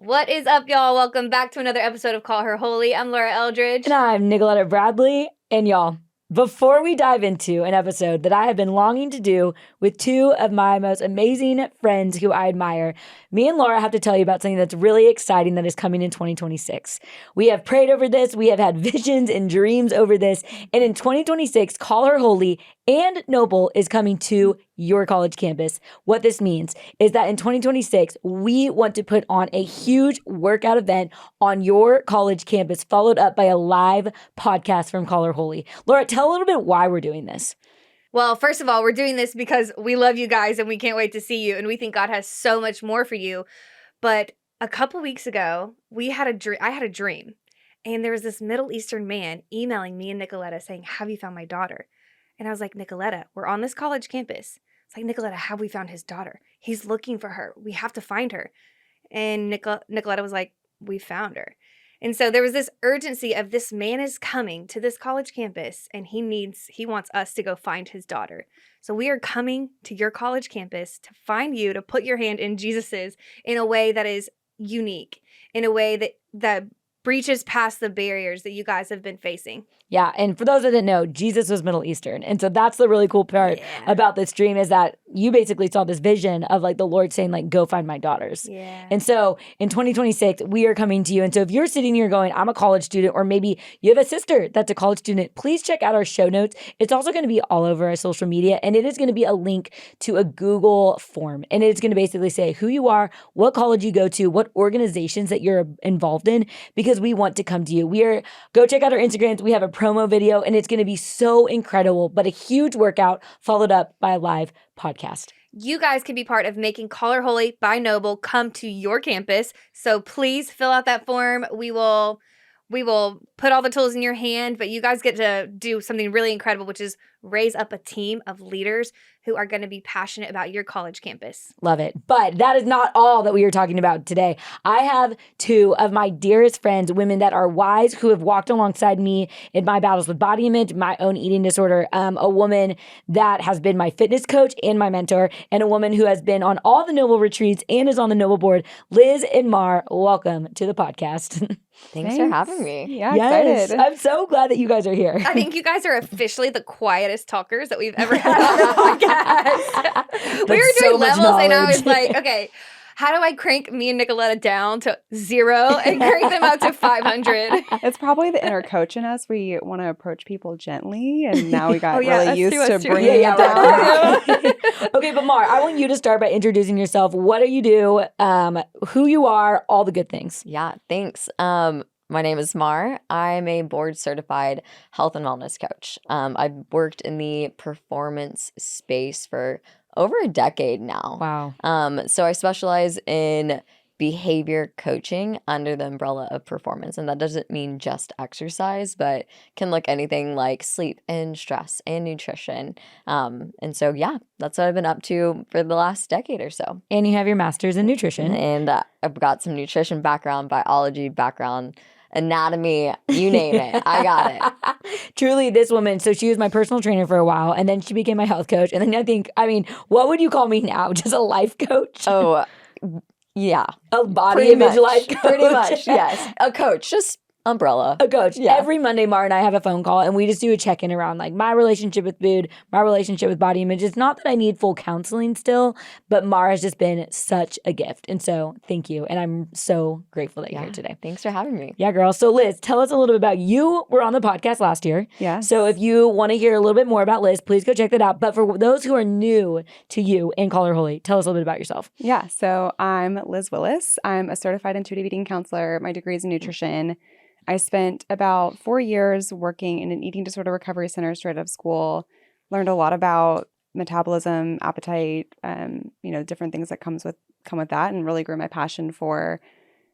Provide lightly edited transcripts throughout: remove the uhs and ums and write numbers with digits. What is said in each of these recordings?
What is up, y'all? Welcome back to another episode of Call Her Holy. I'm Laura Eldridge. And I'm Nicoletta Bradley. And y'all, before we dive into an episode that I have been longing to do with two of my most amazing friends who I admire, me and Laura have to tell you about something that's really exciting that is coming in 2026. We have prayed over this. We have had visions and dreams over this. And in 2026, Call Her Holy and Noble is coming to your college campus. What this means is that in 2026, we want to put on a huge workout event on your college campus, followed up by a live podcast from Call Her Holy. Laura, tell a little bit why we're doing this. Well, first of all, we're doing this because we love you guys and we can't wait to see you. And we think God has so much more for you. But a couple weeks ago, I had a dream. And there was this Middle Eastern man emailing me and Nicoletta saying, "Have you found my daughter?" And I was like, "Nicoletta, we're on this college campus." It's like, "Nicoletta, have we found his daughter? He's looking for her. We have to find her." And Nicoletta was like, "We found her." And so there was this urgency of this man is coming to this college campus and he wants us to go find his daughter. So we are coming to your college campus to find you, to put your hand in Jesus's in a way that is unique, in a way that breaches past the barriers that you guys have been facing. Yeah, and for those that didn't know, Jesus was Middle Eastern. And so that's the really cool part about this dream is that you basically saw this vision of like the Lord saying like, go find my daughters. Yeah. And so in 2026, we are coming to you. And so if you're sitting here going, I'm a college student, or maybe you have a sister that's a college student, please check out our show notes. It's also going to be all over our social media. And it is going to be a link to a Google form. And it's going to basically say who you are, what college you go to, what organizations that you're involved in, because we want to come to you. Go check out our Instagrams. We have a promo video and it's going to be so incredible, but a huge workout followed up by a live podcast. You guys can be part of making Call Her Holy by Noble come to your campus. So please fill out that form. We will put all the tools in your hand, but you guys get to do something really incredible, which is raise up a team of leaders who are going to be passionate about your college campus. Love it. But that is not all that we are talking about today. I have two of my dearest friends, women that are wise, who have walked alongside me in my battles with body image, my own eating disorder, a woman that has been my fitness coach and my mentor, and a woman who has been on all the Noble retreats and is on the Noble board. Liz and Mar, welcome to the podcast. Thanks for having me. Yeah, yes, excited. I'm so glad that you guys are here. I think you guys are officially the quietest talkers that we've ever had on the podcast. We were so doing much levels and I knowledge. was like, okay, how do I crank me and Nicoletta down to 0 and crank them up to 500? It's probably the inner coach in us. We want to approach people gently, and now we got Oh, yeah, really us used too, to us too. bringing Yeah, it down. right. Okay, but Mar, I want you to start by introducing yourself. What do you do? Who you are? All the good things. Yeah, thanks. My name is Mar. I'm a board certified health and wellness coach. I've worked in the performance space for over a decade now. Wow. So I specialize in behavior coaching under the umbrella of performance. And that doesn't mean just exercise, but can look anything like sleep and stress and nutrition. And so, yeah, that's what I've been up to for the last decade or so. And you have your master's in nutrition. And I've got some nutrition background, biology background, anatomy, you name it. I got it. Truly, this woman, so she was my personal trainer for a while, and then she became my health coach. And then what would you call me now? Just a life coach? Oh, yeah. A body Pretty image much. life coach? Pretty much, yes. A coach, just umbrella. A coach. Yeah. Every Monday, Mar and I have a phone call, and we just do a check-in around like my relationship with food, my relationship with body image. It's not that I need full counseling still, but Mar has just been such a gift. And so thank you. And I'm so grateful that you're here today. Thanks for having me. Yeah, girl. So Liz, tell us a little bit about you. We're on the podcast last year. Yeah. So if you want to hear a little bit more about Liz, please go check that out. But for those who are new to you and Call Her Holy, tell us a little bit about yourself. Yeah. So I'm Liz Willis. I'm a certified intuitive eating counselor. My degree is in nutrition. I spent about 4 years working in an eating disorder recovery center straight out of school. Learned a lot about metabolism, appetite, different things that come with that, and really grew my passion for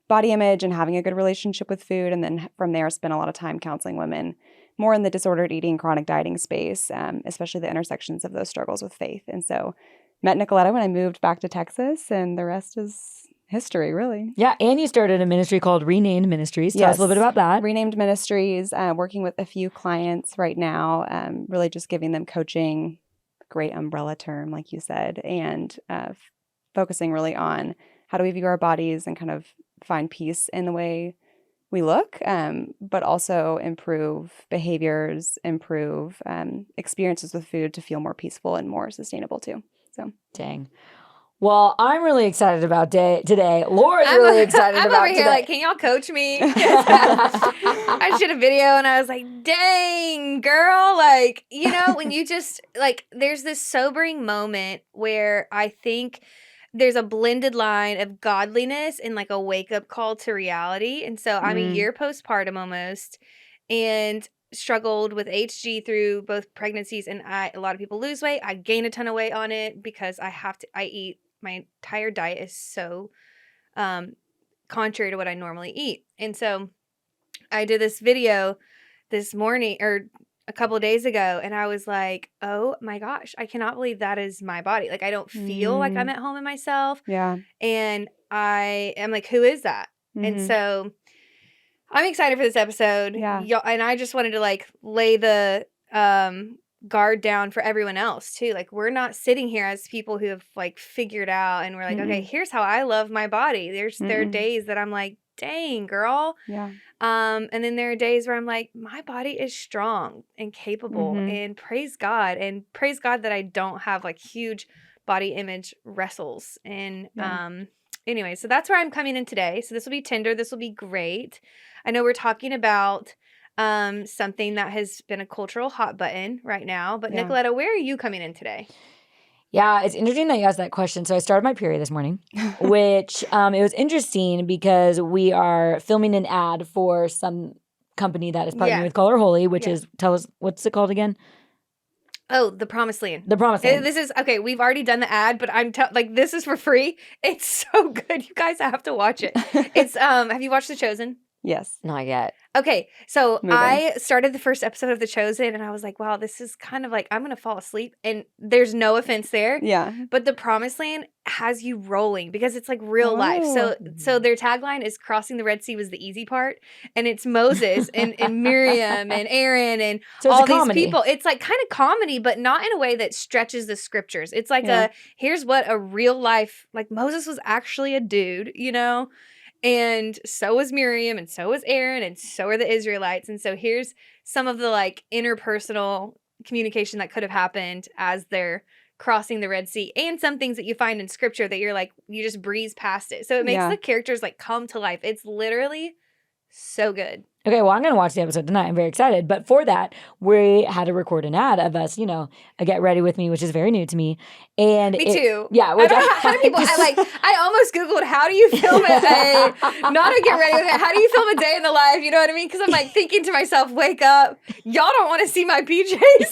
body image and having a good relationship with food. And then from there, spent a lot of time counseling women more in the disordered eating, chronic dieting space, especially the intersections of those struggles with faith. And so met Nicoletta when I moved back to Texas, and the rest is history, really. Yeah, and you started a ministry called Renamed Ministries. Tell us a little bit about that. Renamed Ministries, working with a few clients right now, really just giving them coaching, great umbrella term, like you said, and focusing really on how do we view our bodies and kind of find peace in the way we look, but also improve behaviors, improve experiences with food to feel more peaceful and more sustainable too. So, Dang. Well, I'm really excited about today. Laura's really excited I'm about over here today. like, can y'all coach me? I did a video and I was like, dang, girl. Like, you know, when you just, like, there's this sobering moment where I think there's a blended line of godliness and like a wake-up call to reality. And so I'm a year postpartum almost and struggled with HG through both pregnancies, and a lot of people lose weight. I gain a ton of weight on it because I eat, my entire diet is so contrary to what I normally eat. And so I did this video this morning or a couple of days ago, and I was like, oh my gosh, I cannot believe that is my body. Like, I don't feel like I'm at home in myself. yeah. And I am like, who is that? And so I'm excited for this episode. Yeah. And I just wanted to like lay the guard down for everyone else too. Like, we're not sitting here as people who have like figured out and we're like, okay, here's how I love my body. There are days that I'm like, dang, girl. Yeah. And then there are days where I'm like, my body is strong and capable, and praise God that I don't have like huge body image wrestles. And anyway, so that's where I'm coming in today. So this will be tender. This will be great. I know we're talking about something that has been a cultural hot button right now. But Nicoletta, where are you coming in today? Yeah, it's interesting that you asked that question. So I started my period this morning, which it was interesting because we are filming an ad for some company that is partnering with Color Holy, which is, tell us, what's it called again? Oh, The Promised Land. The Promised Land. This is, okay, we've already done the ad, but like, this is for free. It's so good. You guys have to watch it. It's, have you watched The Chosen? Yes. Not yet. Okay, so Moving. I started the first episode of The Chosen, and I was like, wow, this is kind of like, I'm going to fall asleep. And there's no offense there. Yeah. But The Promised Land has you rolling because it's like real life. So their tagline is crossing the Red Sea was the easy part. And it's Moses and Miriam and Aaron and So it's all a these comedy. people. It's like kind of comedy, but not in a way that stretches the scriptures. It's like here's what a real life, like Moses was actually a dude, you know? And so was Miriam, and so was Aaron, and so are the Israelites. And so here's some of the like interpersonal communication that could have happened as they're crossing the Red Sea, and some things that you find in scripture that you're like, you just breeze past it. So it makes the characters like come to life. It's literally so good. Okay, well, I'm going to watch the episode tonight. I'm very excited. But for that, we had to record an ad of us, a Get Ready With Me, which is very new to me. And Me too. Yeah. Which how do people, I almost Googled, how do you film not a Get Ready With Me, how do you film a day in the life? You know what I mean? Because I'm like thinking to myself, wake up. Y'all don't want to see my PJs.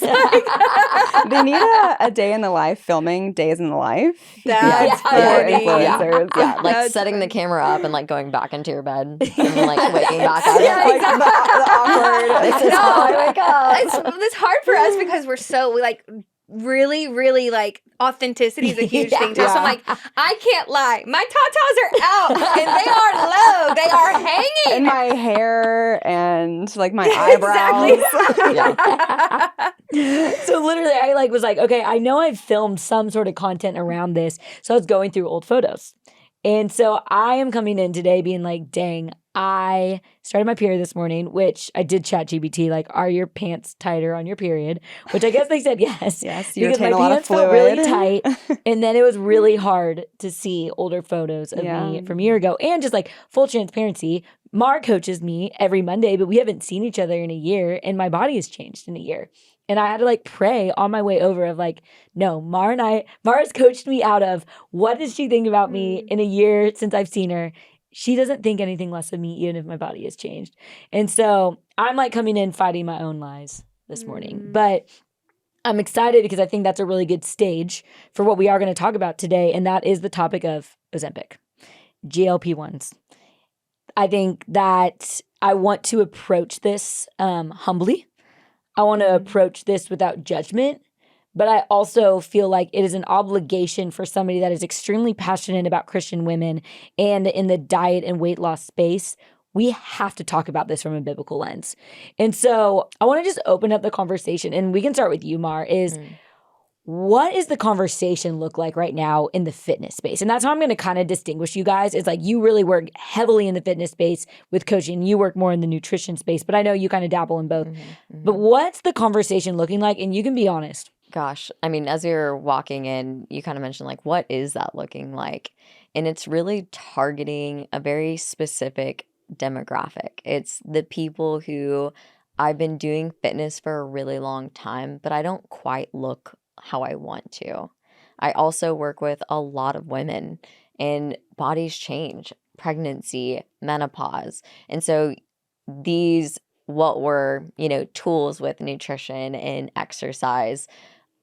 They need a day in the life filming days in the life. That's for funny. influencers. Yeah, like That's setting the funny. camera up and like going back into your bed and then, like waking back up. Yeah, Like the awkward. This is how I wake up. It's hard for us because we like really, really like authenticity is a huge thing too. So I'm like, I can't lie. My tatas are out and they are low. They are hanging. And my hair and like my eyebrows. So literally, I was like, okay, I know I've filmed some sort of content around this. So I was going through old photos. And so I am coming in today being like, dang, I started my period this morning, which I did chat GBT, like, are your pants tighter on your period? Which I guess they said yes. Yes, you because my retain a lot of pants felt really fluid. tight. And then it was really hard to see older photos of me from a year ago. And just like full transparency, Mar coaches me every Monday, but we haven't seen each other in a year. And my body has changed in a year. And I had to like pray on my way over of like, no, Mara's coached me out of what does she think about me in a year since I've seen her? She doesn't think anything less of me, even if my body has changed. And so I'm like coming in fighting my own lies this morning. But I'm excited because I think that's a really good stage for what we are going to talk about today. And that is the topic of Ozempic, GLP-1s. I think that I want to approach this humbly. I want to approach this without judgment, but I also feel like it is an obligation for somebody that is extremely passionate about Christian women and in the diet and weight loss space. We have to talk about this from a biblical lens. And so I want to just open up the conversation, and we can start with you, Mar, is what is the conversation look like right now in the fitness space? And that's how I'm going to kind of distinguish you guys. It's like you really work heavily in the fitness space with coaching. You work more in the nutrition space, but I know you kind of dabble in both. But what's the conversation looking like? And you can be honest. Gosh, I mean, as you're walking in, you kind of mentioned like, what is that looking like? And it's really targeting a very specific demographic. It's the people who I've been doing fitness for a really long time, but I don't quite look how I want to. I also work with a lot of women, and bodies change, pregnancy, menopause. And so these, what were, tools with nutrition and exercise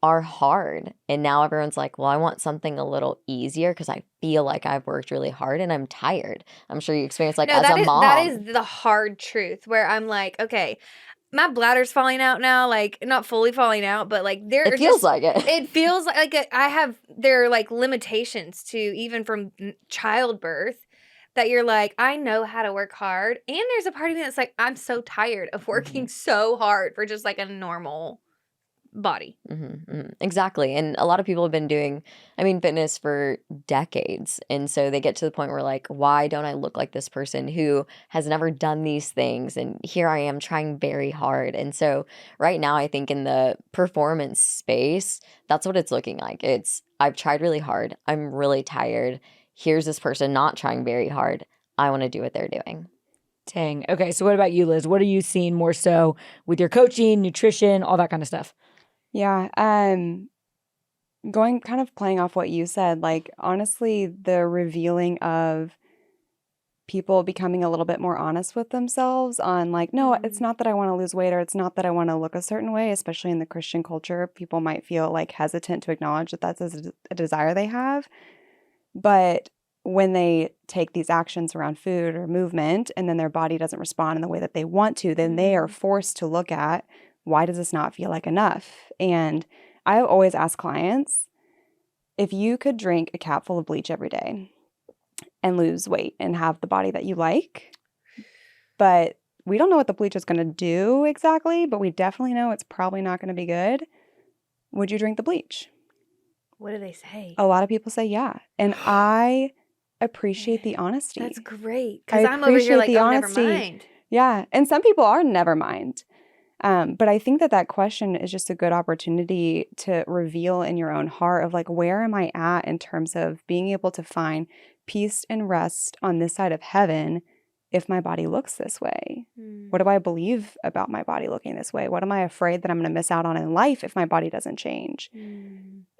are hard. And now everyone's like, well, I want something a little easier because I feel like I've worked really hard and I'm tired. I'm sure you experience like No, as a mom. that is the hard truth where I'm like, okay, my bladder's falling out now, like not fully falling out, but like It feels like it. It feels like there are like limitations to even from childbirth that you're like, I know how to work hard. And there's a part of me that's like, I'm so tired of working so hard for just like a normal body. Exactly. And a lot of people have been doing, fitness for decades. And so they get to the point where like, why don't I look like this person who has never done these things? And here I am trying very hard. And so right now, I think in the performance space, that's what it's looking like. I've tried really hard. I'm really tired. Here's this person not trying very hard. I want to do what they're doing. Dang. Okay. So what about you, Liz? What are you seeing more so with your coaching, nutrition, all that kind of stuff? Yeah. Going kind of playing off what you said, like honestly, the revealing of people becoming a little bit more honest with themselves on like, no, it's not that I want to lose weight or it's not that I want to look a certain way, especially in the Christian culture. People might feel like hesitant to acknowledge that that's a desire they have. But when they take these actions around food or movement and then their body doesn't respond in the way that they want to, then they are forced to look at, why does this not feel like enough? And I always ask clients, if you could drink a cap full of bleach every day and lose weight and have the body that you like, but we don't know what the bleach is going to do exactly, but we definitely know it's probably not going to be good, would you drink the bleach? What do they say? A lot of people say yeah. And I appreciate the honesty. That's great. Because I'm over here like, oh, never mind. Yeah. And some people are never mind. But I think that question is just a good opportunity to reveal in your own heart of like, where am I at in terms of being able to find peace and rest on this side of heaven if my body looks this way? What do I believe about my body looking this way? What am I afraid that I'm going to miss out on in life if my body doesn't change?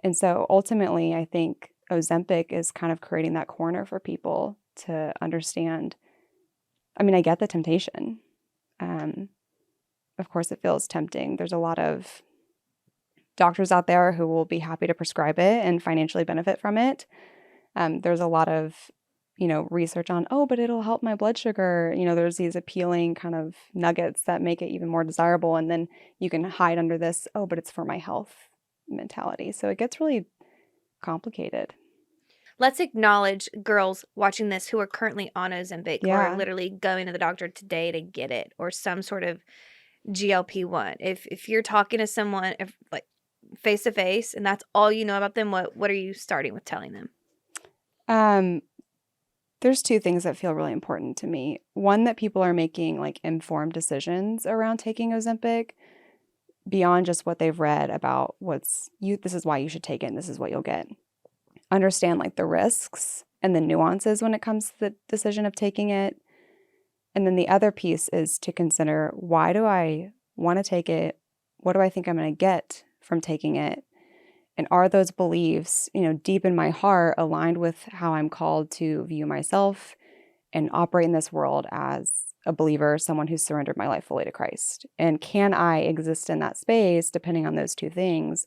And so ultimately, I think Ozempic is kind of creating that corner for people to understand. I mean, I get the temptation. Of course, it feels tempting. There's a lot of doctors out there who will be happy to prescribe it and financially benefit from it. There's a lot of, research on, but it'll help my blood sugar. There's these appealing kind of nuggets that make it even more desirable. And then you can hide under this, but it's for my health mentality. So it gets really complicated. Let's acknowledge girls watching this who are currently on Ozempic or literally going to the doctor today to get it or some sort of GLP-1. If you're talking to someone like face to face and that's all you know about them, what are you starting with telling them? There's two things that feel really important to me. One, that people are making like informed decisions around taking Ozempic beyond just what they've read about this is why you should take it and this is what you'll get. Understand like the risks and the nuances when it comes to the decision of taking it. And then the other piece is to consider, why do I want to take it? What do I think I'm going to get from taking it? And are those beliefs, deep in my heart aligned with how I'm called to view myself and operate in this world as a believer, someone who's surrendered my life fully to Christ? And can I exist in that space, depending on those two things,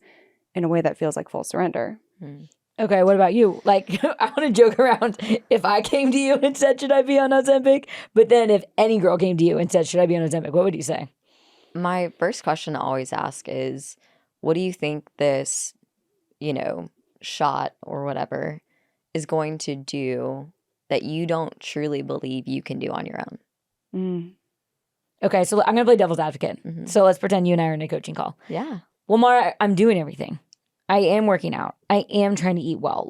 in a way that feels like full surrender? Okay, what about you? Like, I want to joke around if I came to you and said, should I be on Ozempic? But then if any girl came to you and said, should I be on Ozempic? What would you say? My first question I always ask is, what do you think this, shot or whatever is going to do that you don't truly believe you can do on your own? Okay, so I'm going to play devil's advocate. So let's pretend you and I are in a coaching call. Yeah. Well, Mara, I'm doing everything. I am working out. I am trying to eat well.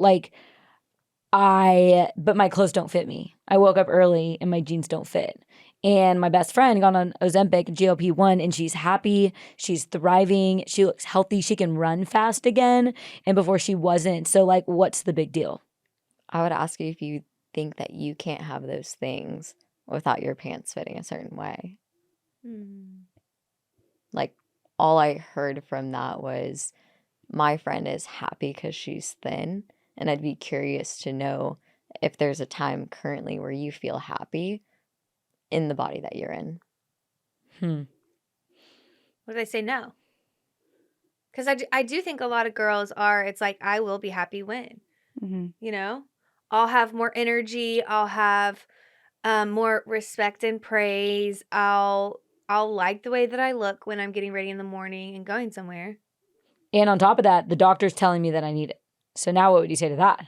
But my clothes don't fit me. I woke up early and my jeans don't fit. And my best friend got on Ozempic, GLP-1, and she's happy. She's thriving. She looks healthy. She can run fast again. And before she wasn't. So what's the big deal? I would ask you if you think that you can't have those things without your pants fitting a certain way. Like, all I heard from that was my friend is happy because she's thin. And I'd be curious to know if there's a time currently where you feel happy in the body that you're in. What did I say? No. Because I do think a lot of girls are, it's like, I will be happy when, you know? I'll have more energy. I'll have more respect and praise. I'll like the way that I look when I'm getting ready in the morning and going somewhere. And on top of that, the doctor's telling me that I need it. So now what would you say to that?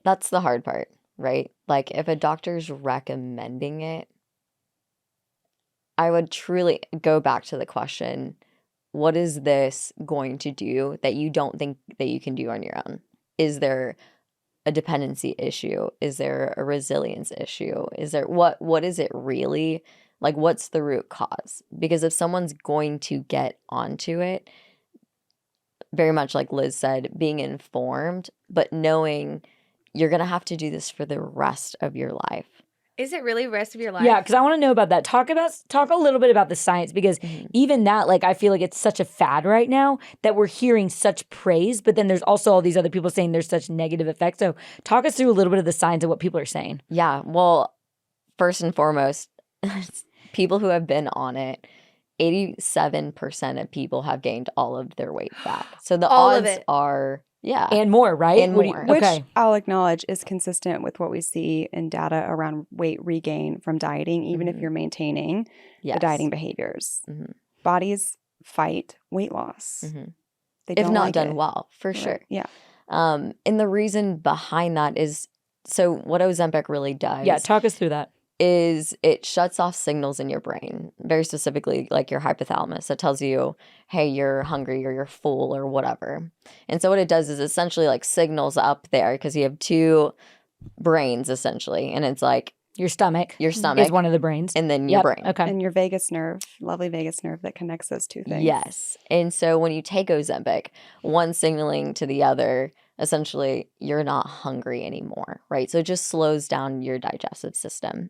That's the hard part, right? Like, if a doctor's recommending it, I would truly go back to the question, what is this going to do that you don't think that you can do on your own? Is there a dependency issue? Is there a resilience issue? Is there what is it really? Like, what's the root cause? Because if someone's going to get onto it, very much like Liz said, being informed, but knowing you're going to have to do this for the rest of your life. Is it really the rest of your life? Yeah, because I want to know about that. Talk a little bit about the science, because even that, I feel like it's such a fad right now that we're hearing such praise, but then there's also all these other people saying there's such negative effects. So talk us through a little bit of the science of what people are saying. Yeah, well, first and foremost, people who have been on it, 87% of people have gained all of their weight back. So the All of odds it. are, yeah. And more, right? And more. Which Okay. I'll acknowledge is consistent with what we see in data around weight regain from dieting, even if you're maintaining the dieting behaviors. Bodies fight weight loss. They If don't not like done it. well, for sure. Yeah. And the reason behind that is, so what Ozempic really does Yeah, talk us through that. is it shuts off signals in your brain, very specifically like your hypothalamus, that tells you, hey, you're hungry or you're full or whatever. And so what it does is essentially signals up there, because you have two brains essentially, and it's like Your stomach is one of the brains. and then your brain. Okay. And your vagus nerve, lovely vagus nerve that connects those two things. Yes. And so when you take Ozempic, one signaling to the other, essentially you're not hungry anymore, right? So it just slows down your digestive system.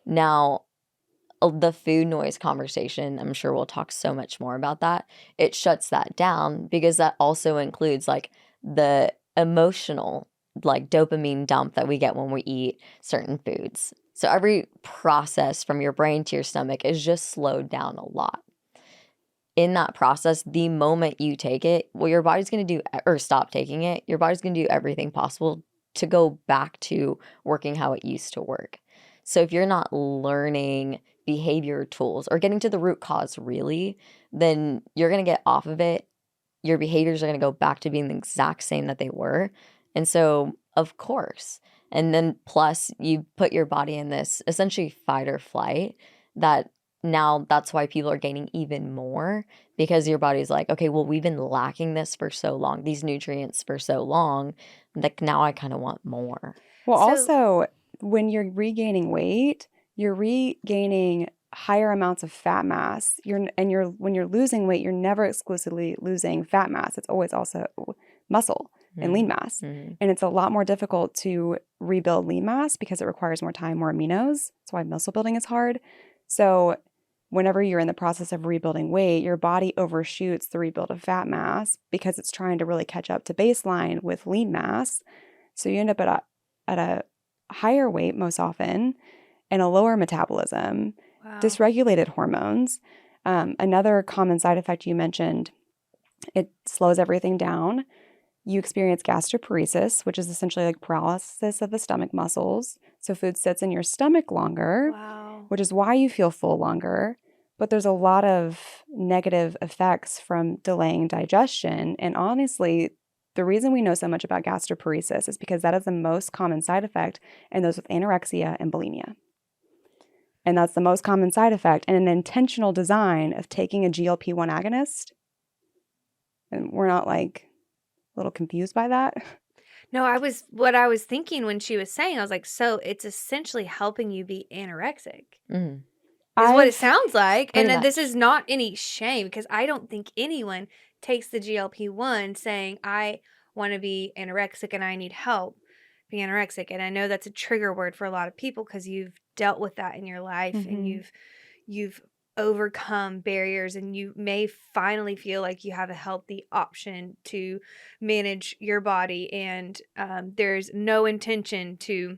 Now, the food noise conversation, I'm sure we'll talk so much more about that. It shuts that down, because that also includes the emotional dopamine dump that we get when we eat certain foods. So every process from your brain to your stomach is just slowed down a lot. In that process, the moment you take it, well, your body's going to do, or stop taking it, your body's going to do everything possible to go back to working how it used to work. So if you're not learning behavior tools or getting to the root cause really, then you're going to get off of it. Your behaviors are going to go back to being the exact same that they were. And so, of course, and then plus you put your body in this essentially fight or flight, that now that's why people are gaining even more, because your body's like, okay, well, we've been lacking this for so long, these nutrients for so long, now I kind of want more. Well, So- also, when you're regaining weight, you're regaining higher amounts of fat mass. When you're losing weight, you're never exclusively losing fat mass. It's always also muscle and lean mass. And it's a lot more difficult to rebuild lean mass because it requires more time, more aminos. That's why muscle building is hard. So whenever you're in the process of rebuilding weight, your body overshoots the rebuild of fat mass because it's trying to really catch up to baseline with lean mass. So you end up at a higher weight most often and a lower metabolism, dysregulated hormones. Another common side effect you mentioned, it slows everything down. You experience gastroparesis, which is essentially paralysis of the stomach muscles. So food sits in your stomach longer, which is why you feel full longer. But there's a lot of negative effects from delaying digestion. And honestly, the reason we know so much about gastroparesis is because that is the most common side effect in those with anorexia and bulimia. And that's the most common side effect. And an intentional design of taking a GLP-1 agonist And we're not like a little confused by that. No, what I was thinking when she was saying, I was like, so it's essentially helping you be anorexic. Mm. Is what it sounds like. Pretty And then this much. is not any shame, because I don't think anyone takes the GLP-1 saying, I want to be anorexic and I need help be anorexic. And I know that's a trigger word for a lot of people because you've dealt with that in your life and you've overcome barriers, and you may finally feel like you have a healthy option to manage your body. And there's no intention to,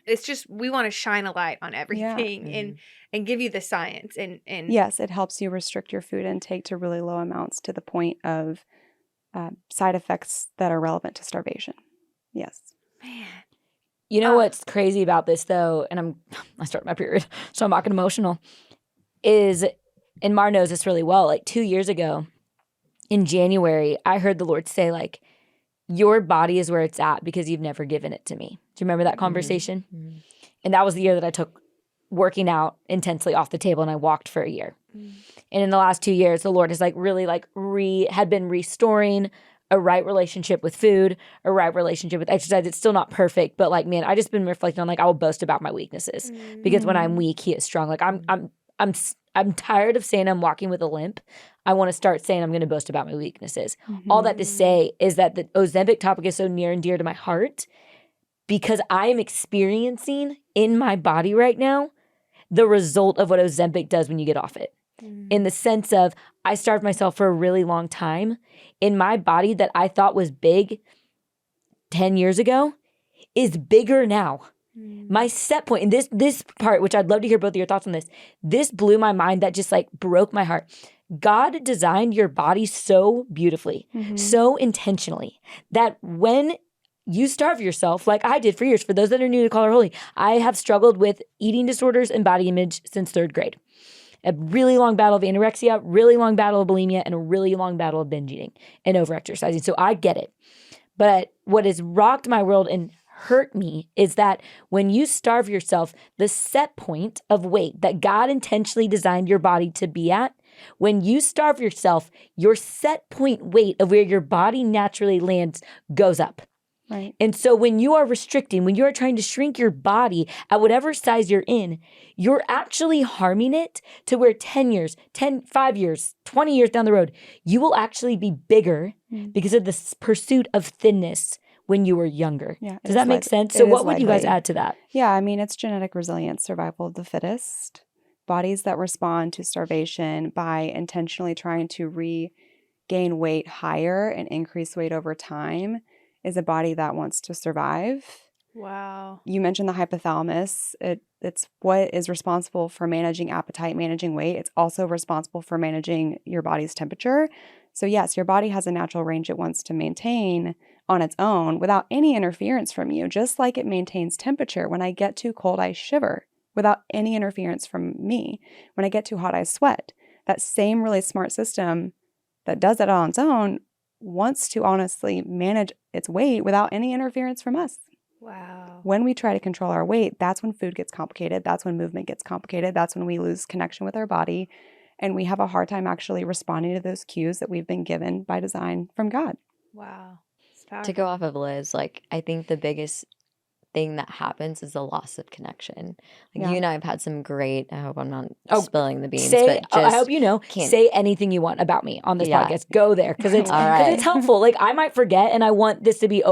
it's just, we want to shine a light on everything and give you the science and Yes, it helps you restrict your food intake to really low amounts to the point of side effects that are relevant to starvation. Yes. man. You know what's crazy about this though, and I start my period, so I'm fucking emotional, is, and Mar knows this really well, like 2 years ago in January, I heard the Lord say, like, your body is where it's at because you've never given it to me. Do you remember that conversation? Mm-hmm. And that was the year that I took working out intensely off the table, and I walked for a year. And in the last 2 years, the Lord has like really like had been restoring a right relationship with food, a right relationship with exercise. It's still not perfect, but like, man, I just been reflecting on, like, I will boast about my weaknesses because when I'm weak, He is strong. Like I'm tired of saying I'm walking with a limp. I want to start saying I'm going to boast about my weaknesses. All that to say is that the Ozempic topic is so near and dear to my heart because I am experiencing in my body right now the result of what Ozempic does when you get off it. In the sense of, I starved myself for a really long time. In my body that I thought was big 10 years ago is bigger now. My set point, and this part, which I'd love to hear both of your thoughts on this blew my mind. That just like broke my heart. God designed your body so beautifully, so intentionally, that when you starve yourself, like I did for years, for those that are new to Call Her Holy, I have struggled with eating disorders and body image since 3rd grade. A really long battle of anorexia, really long battle of bulimia, and a really long battle of binge eating and overexercising. So I get it. But what has rocked my world and hurt me is that when you starve yourself, the set point of weight that God intentionally designed your body to be at, when you starve yourself, your set point weight of where your body naturally lands goes up. Right. And so when you are restricting, when you are trying to shrink your body at whatever size you're in, you're actually harming it to where 5 years, 20 years down the road, you will actually be bigger because of the pursuit of thinness when you were younger. Yeah, Does that make sense? So what would you guys likely. add to that? Yeah, I mean, it's genetic resilience, survival of the fittest. Bodies that respond to starvation by intentionally trying to regain weight higher and increase weight over time is a body that wants to survive. Wow. You mentioned the hypothalamus. It's what is responsible for managing appetite, managing weight. It's also responsible for managing your body's temperature. So yes, your body has a natural range it wants to maintain on its own without any interference from you, just like it maintains temperature. When I get too cold, I shiver without any interference from me. When I get too hot, I sweat. That same really smart system that does that on its own wants to honestly manage its weight without any interference from us. Wow. When we try to control our weight, that's when food gets complicated. That's when movement gets complicated. That's when we lose connection with our body. And we have a hard time actually responding to those cues that we've been given by design from God. Wow. To go off of Liz, like, I think the biggest thing that happens is the loss of connection. Like, you and I have had some great, I hope I'm not spilling the beans, but I hope you know, say anything you want about me on this podcast. Go there, because it's helpful. Like, I might forget, and I want this to be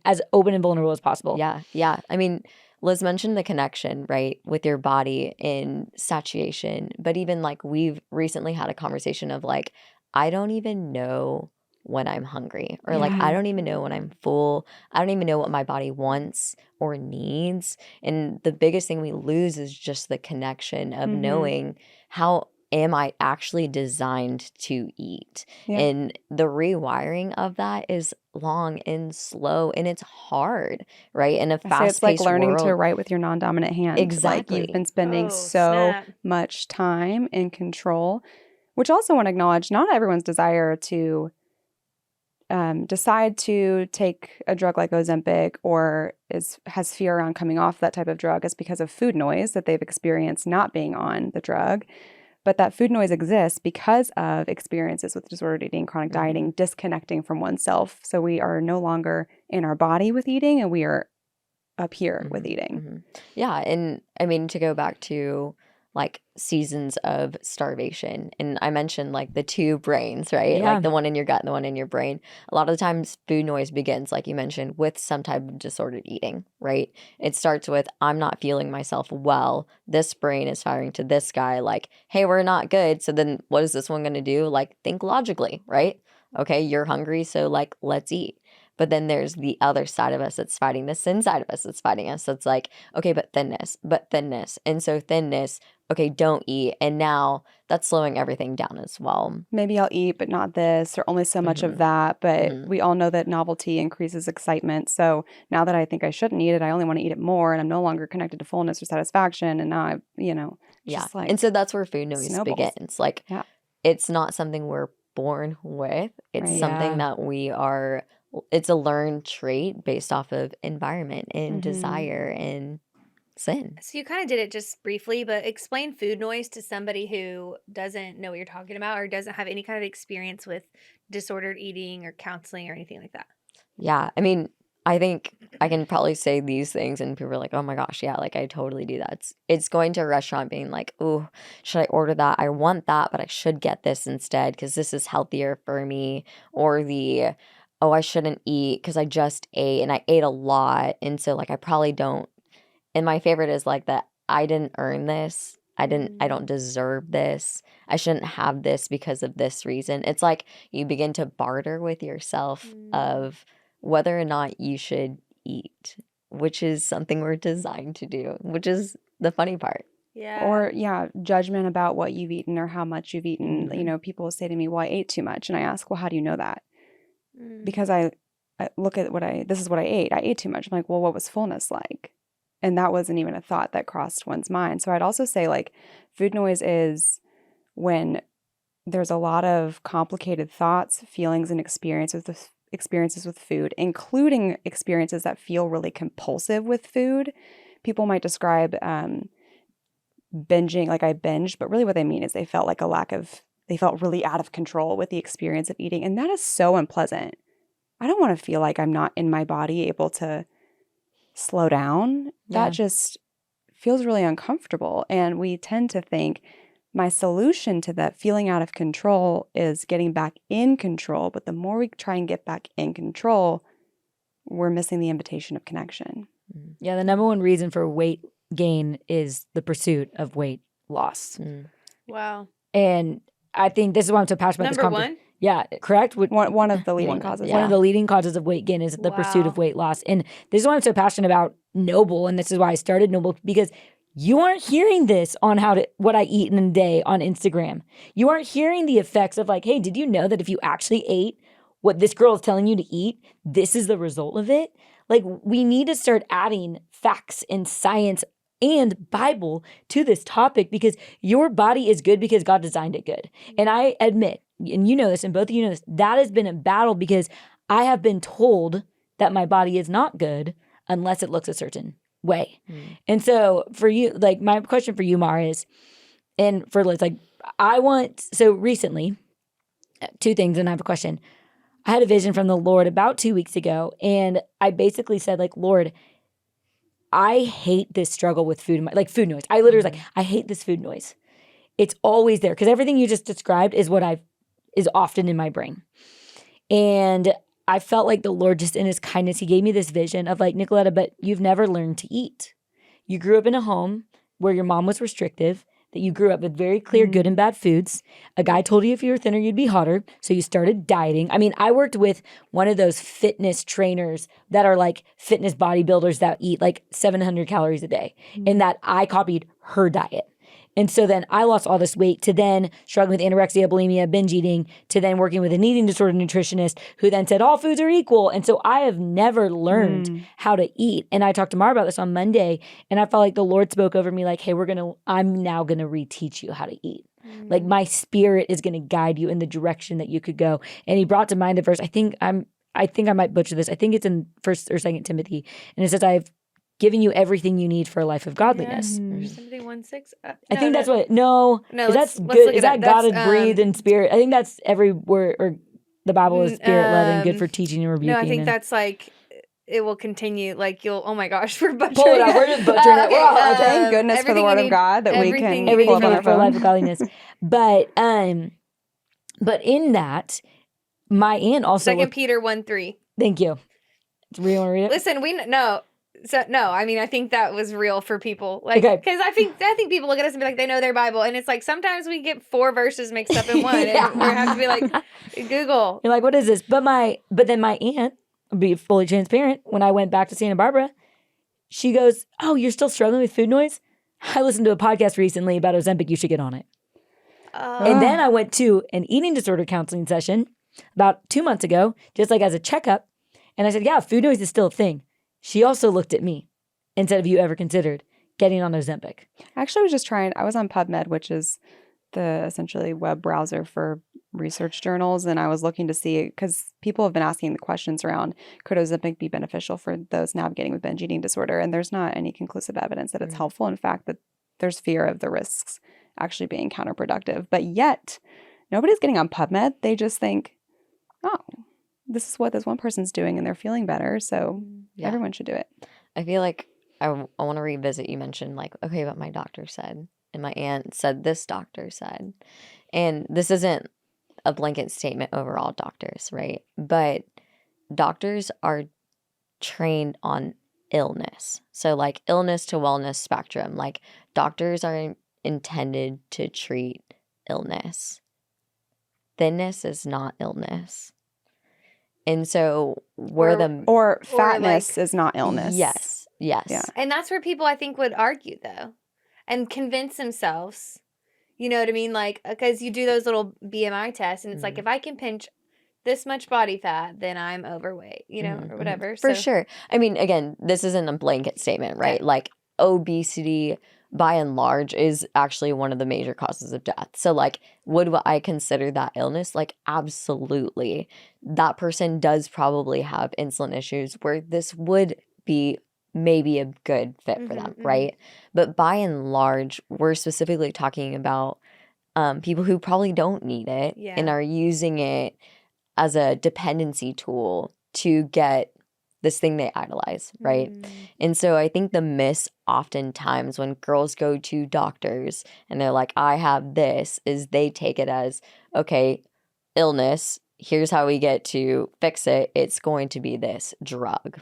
as open and vulnerable as possible. Yeah. I mean, Liz mentioned the connection, right, with your body in satiation, but even like we've recently had a conversation of like, I don't even know when I'm hungry, or like I don't even know when I'm full. I don't even know what my body wants or needs. And the biggest thing we lose is just the connection of knowing, how am I actually designed to eat? And the rewiring of that is long and slow, and it's hard, right? In a fast-paced world, it's like learning world, to write with your non-dominant hand. Exactly. Like, you've been spending much time in control, which also want to acknowledge not everyone's desire to decide to take a drug like Ozempic or has fear around coming off that type of drug is because of food noise that they've experienced not being on the drug. But that food noise exists because of experiences with disordered eating, chronic dieting, disconnecting from oneself. So we are no longer in our body with eating, and we are up here with eating. Yeah. And I mean, to go back to like seasons of starvation, and I mentioned like the two brains, right? Yeah. Like the one in your gut and the one in your brain. A lot of the times food noise begins, like you mentioned, with some type of disordered eating, right? It starts with, I'm not feeling myself well. This brain is firing to this guy like, hey, we're not good. So then what is this one going to do? Like, think logically, right? Okay, you're hungry, so like, let's eat. But then there's the other side of us that's fighting this inside of us that's fighting us. So it's like, okay, but thinness. And so thinness, okay, don't eat. And now that's slowing everything down as well. Maybe I'll eat, but not this, or only so much of that. But we all know that novelty increases excitement. So now that I think I shouldn't eat it, I only want to eat it more, and I'm no longer connected to fullness or satisfaction. And now I, just like, and so that's where food noise snowballs. begins. Like, it's not something we're born with. It's something that we are, it's a learned trait based off of environment and desire and sin. So you kind of did it just briefly, but explain food noise to somebody who doesn't know what you're talking about or doesn't have any kind of experience with disordered eating or counseling or anything like that. Yeah. I mean, I think I can probably say these things and people are like, oh my gosh, yeah, like I totally do that. It's going to a restaurant being like, oh, should I order that? I want that, but I should get this instead because this is healthier for me. Or the, oh, I shouldn't eat because I just ate and I ate a lot. And so like I probably don't. And my favorite is like that I didn't earn this. I don't deserve this. I shouldn't have this because of this reason. It's like you begin to barter with yourself of whether or not you should eat, which is something we're designed to do, which is the funny part. Yeah. Or judgment about what you've eaten or how much you've eaten. People will say to me, well, I ate too much. And I ask, well, how do you know that? Because I look at this is what I ate. I ate too much. I'm like, well, what was fullness like? And that wasn't even a thought that crossed one's mind. So I'd also say like food noise is when there's a lot of complicated thoughts, feelings, and experiences with food, including experiences that feel really compulsive with food. People might describe binging, like I binged, but really what they mean is they felt really out of control with the experience of eating. And that is so unpleasant. I don't want to feel like I'm not in my body able to slow down. That just feels really uncomfortable. And we tend to think my solution to that feeling out of control is getting back in control. But the more we try and get back in control, we're missing the invitation of connection. Yeah, the number one reason for weight gain is the pursuit of weight loss. Wow. And I think this is why I'm so passionate about Number this one? Yeah, correct? One of the leading causes. One of the leading causes of weight gain is the pursuit of weight loss. And this is why I'm so passionate about Noble, and this is why I started Noble, because you aren't hearing this on what I eat in a day on Instagram. You aren't hearing the effects of like, hey, did you know that if you actually ate what this girl is telling you to eat, this is the result of it? Like, we need to start adding facts and science and Bible to this topic, because your body is good because God designed it good. And I admit, and you know this, and both of you know this, that has been a battle because I have been told that my body is not good unless it looks a certain way. And so for you, like my question for you, Mar, is, and for Liz, like so recently, two things, and I have a question. I had a vision from the Lord about 2 weeks ago, and I basically said, like, Lord, I hate this struggle with food, like food noise. I literally was like, I hate this food noise. It's always there because everything you just described is what is often in my brain. And I felt like the Lord, just in his kindness, he gave me this vision of like, Nicoletta, but you've never learned to eat. You grew up in a home where your mom was restrictive, that you grew up with very clear good and bad foods. A guy told you if you were thinner, you'd be hotter. So you started dieting. I mean, I worked with one of those fitness trainers that are like fitness bodybuilders that eat like 700 calories a day, and that I copied her diet. And so then I lost all this weight, to then struggling with anorexia, bulimia, binge eating, to then working with an eating disorder nutritionist who then said all foods are equal. And so I have never learned how to eat. And I talked to Mara about this on Monday, and I felt like the Lord spoke over me like, hey, I'm now going to reteach you how to eat. Like my spirit is going to guide you in the direction that you could go. And he brought to mind a verse. I think I might butcher this. I think it's in 1st or 2nd Timothy. And it says, I've given you everything you need for a life of godliness. Yes. Timothy 1:6? I think that's what. No, No, is let's that's look good? at Is that that. God is That's, breathed in spirit? I think that's every word, or the Bible is spirit led and good for teaching and rebuking. No, I think and that's like it will continue. Like you'll. Oh my gosh, we're butchering. pull it up. We're just butchering it. We're all Thank goodness for the everything word you of need- God that we everything can you everything need pull up on needed our for life phone. of godliness. But in that, my aunt also. 2 Peter 1:3. Thank you. Do you want to read it? Listen, no. So no, I mean I think that was real for people, like Okay. because I think people look at us and be like they know their Bible, and it's like sometimes we get 4 verses mixed up in one, Yeah. and we have to be like Google. You're like, what is this? But then my aunt, I'll be fully transparent, when I went back to Santa Barbara, she goes, "Oh, you're still struggling with food noise? I listened to a podcast recently about Ozempic. You should get on it." And then I went to an eating disorder counseling session about 2 months ago, just like as a checkup. And I said, yeah, food noise is still a thing. She also looked at me and said, have you ever considered getting on Ozempic? Actually, I was on PubMed, which is the essentially web browser for research journals. And I was looking to see, because people have been asking the questions around, could Ozempic be beneficial for those navigating with binge eating disorder? And there's not any conclusive evidence that it's helpful. In fact, that there's fear of the risks actually being counterproductive. But yet, nobody's getting on PubMed. They just think, oh, this is what this one person's doing and they're feeling better. So everyone should do it. I feel like I want to revisit. You mentioned like, okay, what my doctor said. And my aunt said this doctor said. And this isn't a blanket statement over all doctors, right? But doctors are trained on illness. So like illness to wellness spectrum. Like doctors are intended to treat illness. Thinness is not illness. And so or fatness is not illness. Yes. Yes. Yeah. And that's where people I think would argue though, and convince themselves. You know what I mean? Like because you do those little BMI tests, and it's like if I can pinch this much body fat, then I'm overweight. You know, or whatever. For sure. I mean, again, this isn't a blanket statement, right? Like obesity by and large is actually one of the major causes of death. So like, would I consider that illness? Like, absolutely. That person does probably have insulin issues where this would be maybe a good fit for them, right? But by and large, we're specifically talking about people who probably don't need it and are using it as a dependency tool to get this thing they idolize, right? And so I think the miss oftentimes when girls go to doctors and they're like, I have this, is they take it as, okay, illness, here's how we get to fix it. It's going to be this drug.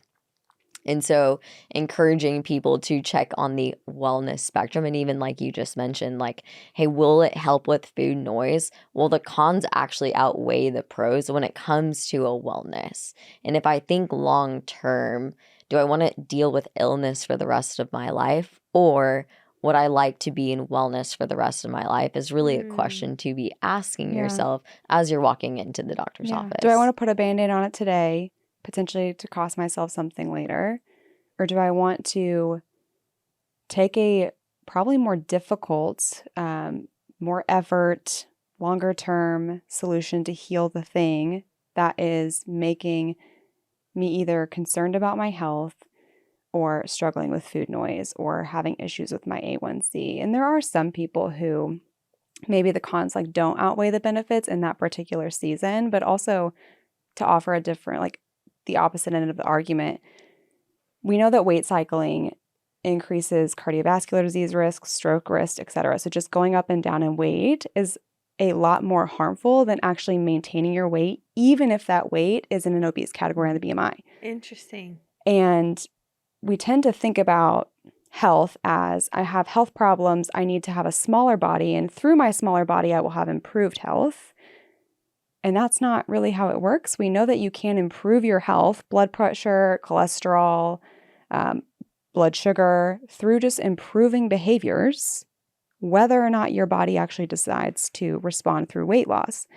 And so encouraging people to check on the wellness spectrum, and even like you just mentioned, like, hey, will it help with food noise? Well, the cons actually outweigh the pros when it comes to a wellness. And if I think long term, do I want to deal with illness for the rest of my life, or would I like to be in wellness for the rest of my life is really a question to be asking yourself as you're walking into the doctor's office. Do I want to put a Band-Aid on it today, potentially to cost myself something later? Or do I want to take a probably more difficult, more effort, longer term solution to heal the thing that is making me either concerned about my health or struggling with food noise or having issues with my A1C? And there are some people who maybe the cons like don't outweigh the benefits in that particular season, but also to offer a different, like the opposite end of the argument. We know that weight cycling increases cardiovascular disease risk, stroke risk, etc. So just going up and down in weight is a lot more harmful than actually maintaining your weight, even if that weight is in an obese category on the BMI. Interesting. And we tend to think about health as I have health problems, I need to have a smaller body, and through my smaller body, I will have improved health. And that's not really how it works. We know that you can improve your health, blood pressure, cholesterol, blood sugar, through just improving behaviors, whether or not your body actually decides to respond through weight loss.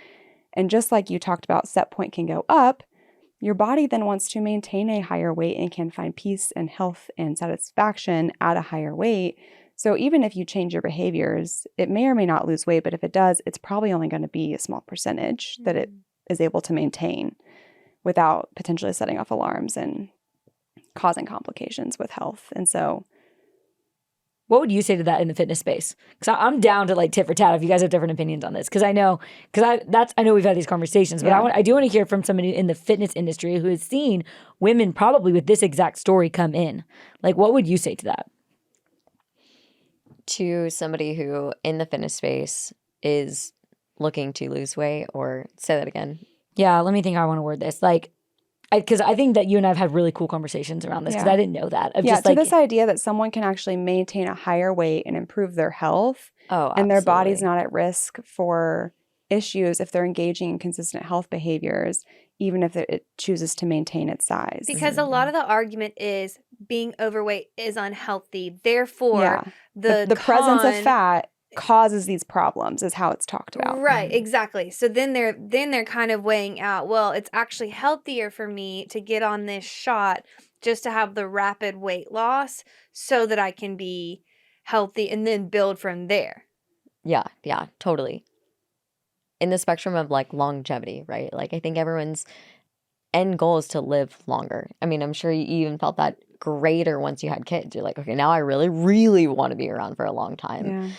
And just like you talked about, set point can go up, your body then wants to maintain a higher weight and can find peace and health and satisfaction at a higher weight. So even if you change your behaviors, it may or may not lose weight, but if it does, it's probably only going to be a small percentage that it is able to maintain without potentially setting off alarms and causing complications with health. And so What would you say to that in the fitness space? Because I'm down to like tit for tat if you guys have different opinions on this. Because I know we've had these conversations, but I do want to hear from somebody in the fitness industry who has seen women probably with this exact story come in. Like, what would you say to that? To somebody who in the fitness space is looking to lose weight, or say that again. Yeah, let me think how I want to word this. Like, because I think that you and I have had really cool conversations around this because I didn't know that. This idea that someone can actually maintain a higher weight and improve their health and their body's not at risk for issues if they're engaging in consistent health behaviors, even if it chooses to maintain its size. Because a lot of the argument is being overweight is unhealthy. Therefore, the presence of fat causes these problems is how it's talked about. Right, exactly. So then they're kind of weighing out, well, it's actually healthier for me to get on this shot just to have the rapid weight loss so that I can be healthy and then build from there. Yeah, totally. In the spectrum of like longevity, right? Like I think everyone's end goal is to live longer. I mean, I'm sure you even felt that greater once you had kids. You're like, okay, now I really, really want to be around for a long time. Yeah.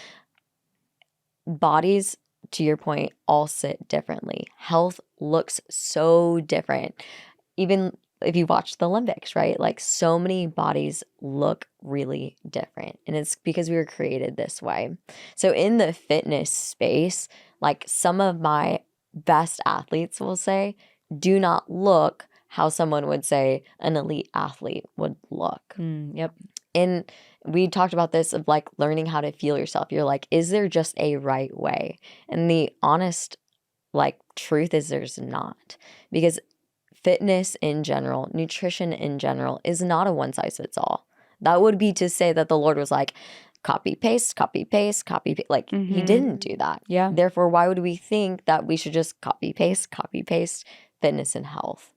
Bodies, to your point, all sit differently. Health looks so different. Even if you watch the Olympics, right? Like so many bodies look really different. And it's because we were created this way. So in the fitness space, like some of my best athletes will say, do not look how someone would say an elite athlete would look. Yep. And we talked about this of like learning how to feel yourself. You're like, is there just a right way? And the honest like truth is there's not. Because fitness in general, nutrition in general is not a one size fits all. That would be to say that the Lord was like, copy, paste, copy, paste, copy, paste. Like he didn't do that. Yeah. Therefore, why would we think that we should just copy, paste fitness and health?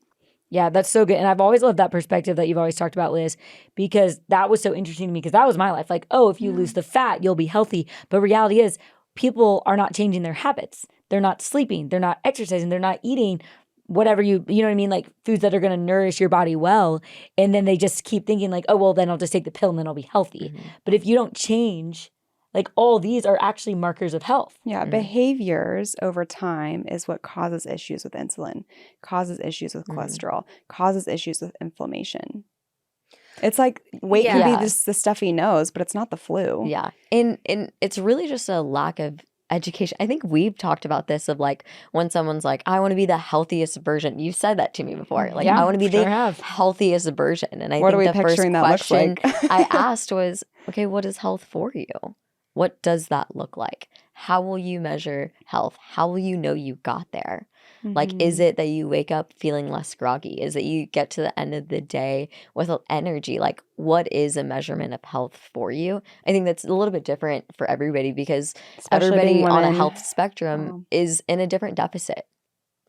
Yeah, that's so good. And I've always loved that perspective that you've always talked about, Liz, because that was so interesting to me because that was my life. Like, oh, if you lose the fat, you'll be healthy. But reality is people are not changing their habits. They're not sleeping. They're not exercising. They're not eating whatever you know what I mean? Like foods that are going to nourish your body well. And then they just keep thinking like, oh, well, then I'll just take the pill and then I'll be healthy. But if you don't change, like all these are actually markers of health. Yeah, behaviors over time is what causes issues with insulin, causes issues with cholesterol, causes issues with inflammation. It's like weight can be just the stuffy nose, but it's not the flu. Yeah. And it's really just a lack of education. I think we've talked about this of like when someone's like, I want to be the healthiest version. You said that to me before. Like, I want to be the healthiest version. And I think the first question I asked was, okay, what is health for you? What does that look like? How will you measure health? How will you know you got there? Like, is it that you wake up feeling less groggy? Is it you get to the end of the day with energy? Like, what is a measurement of health for you? I think that's a little bit different for everybody because everybody on a health spectrum is in a different deficit,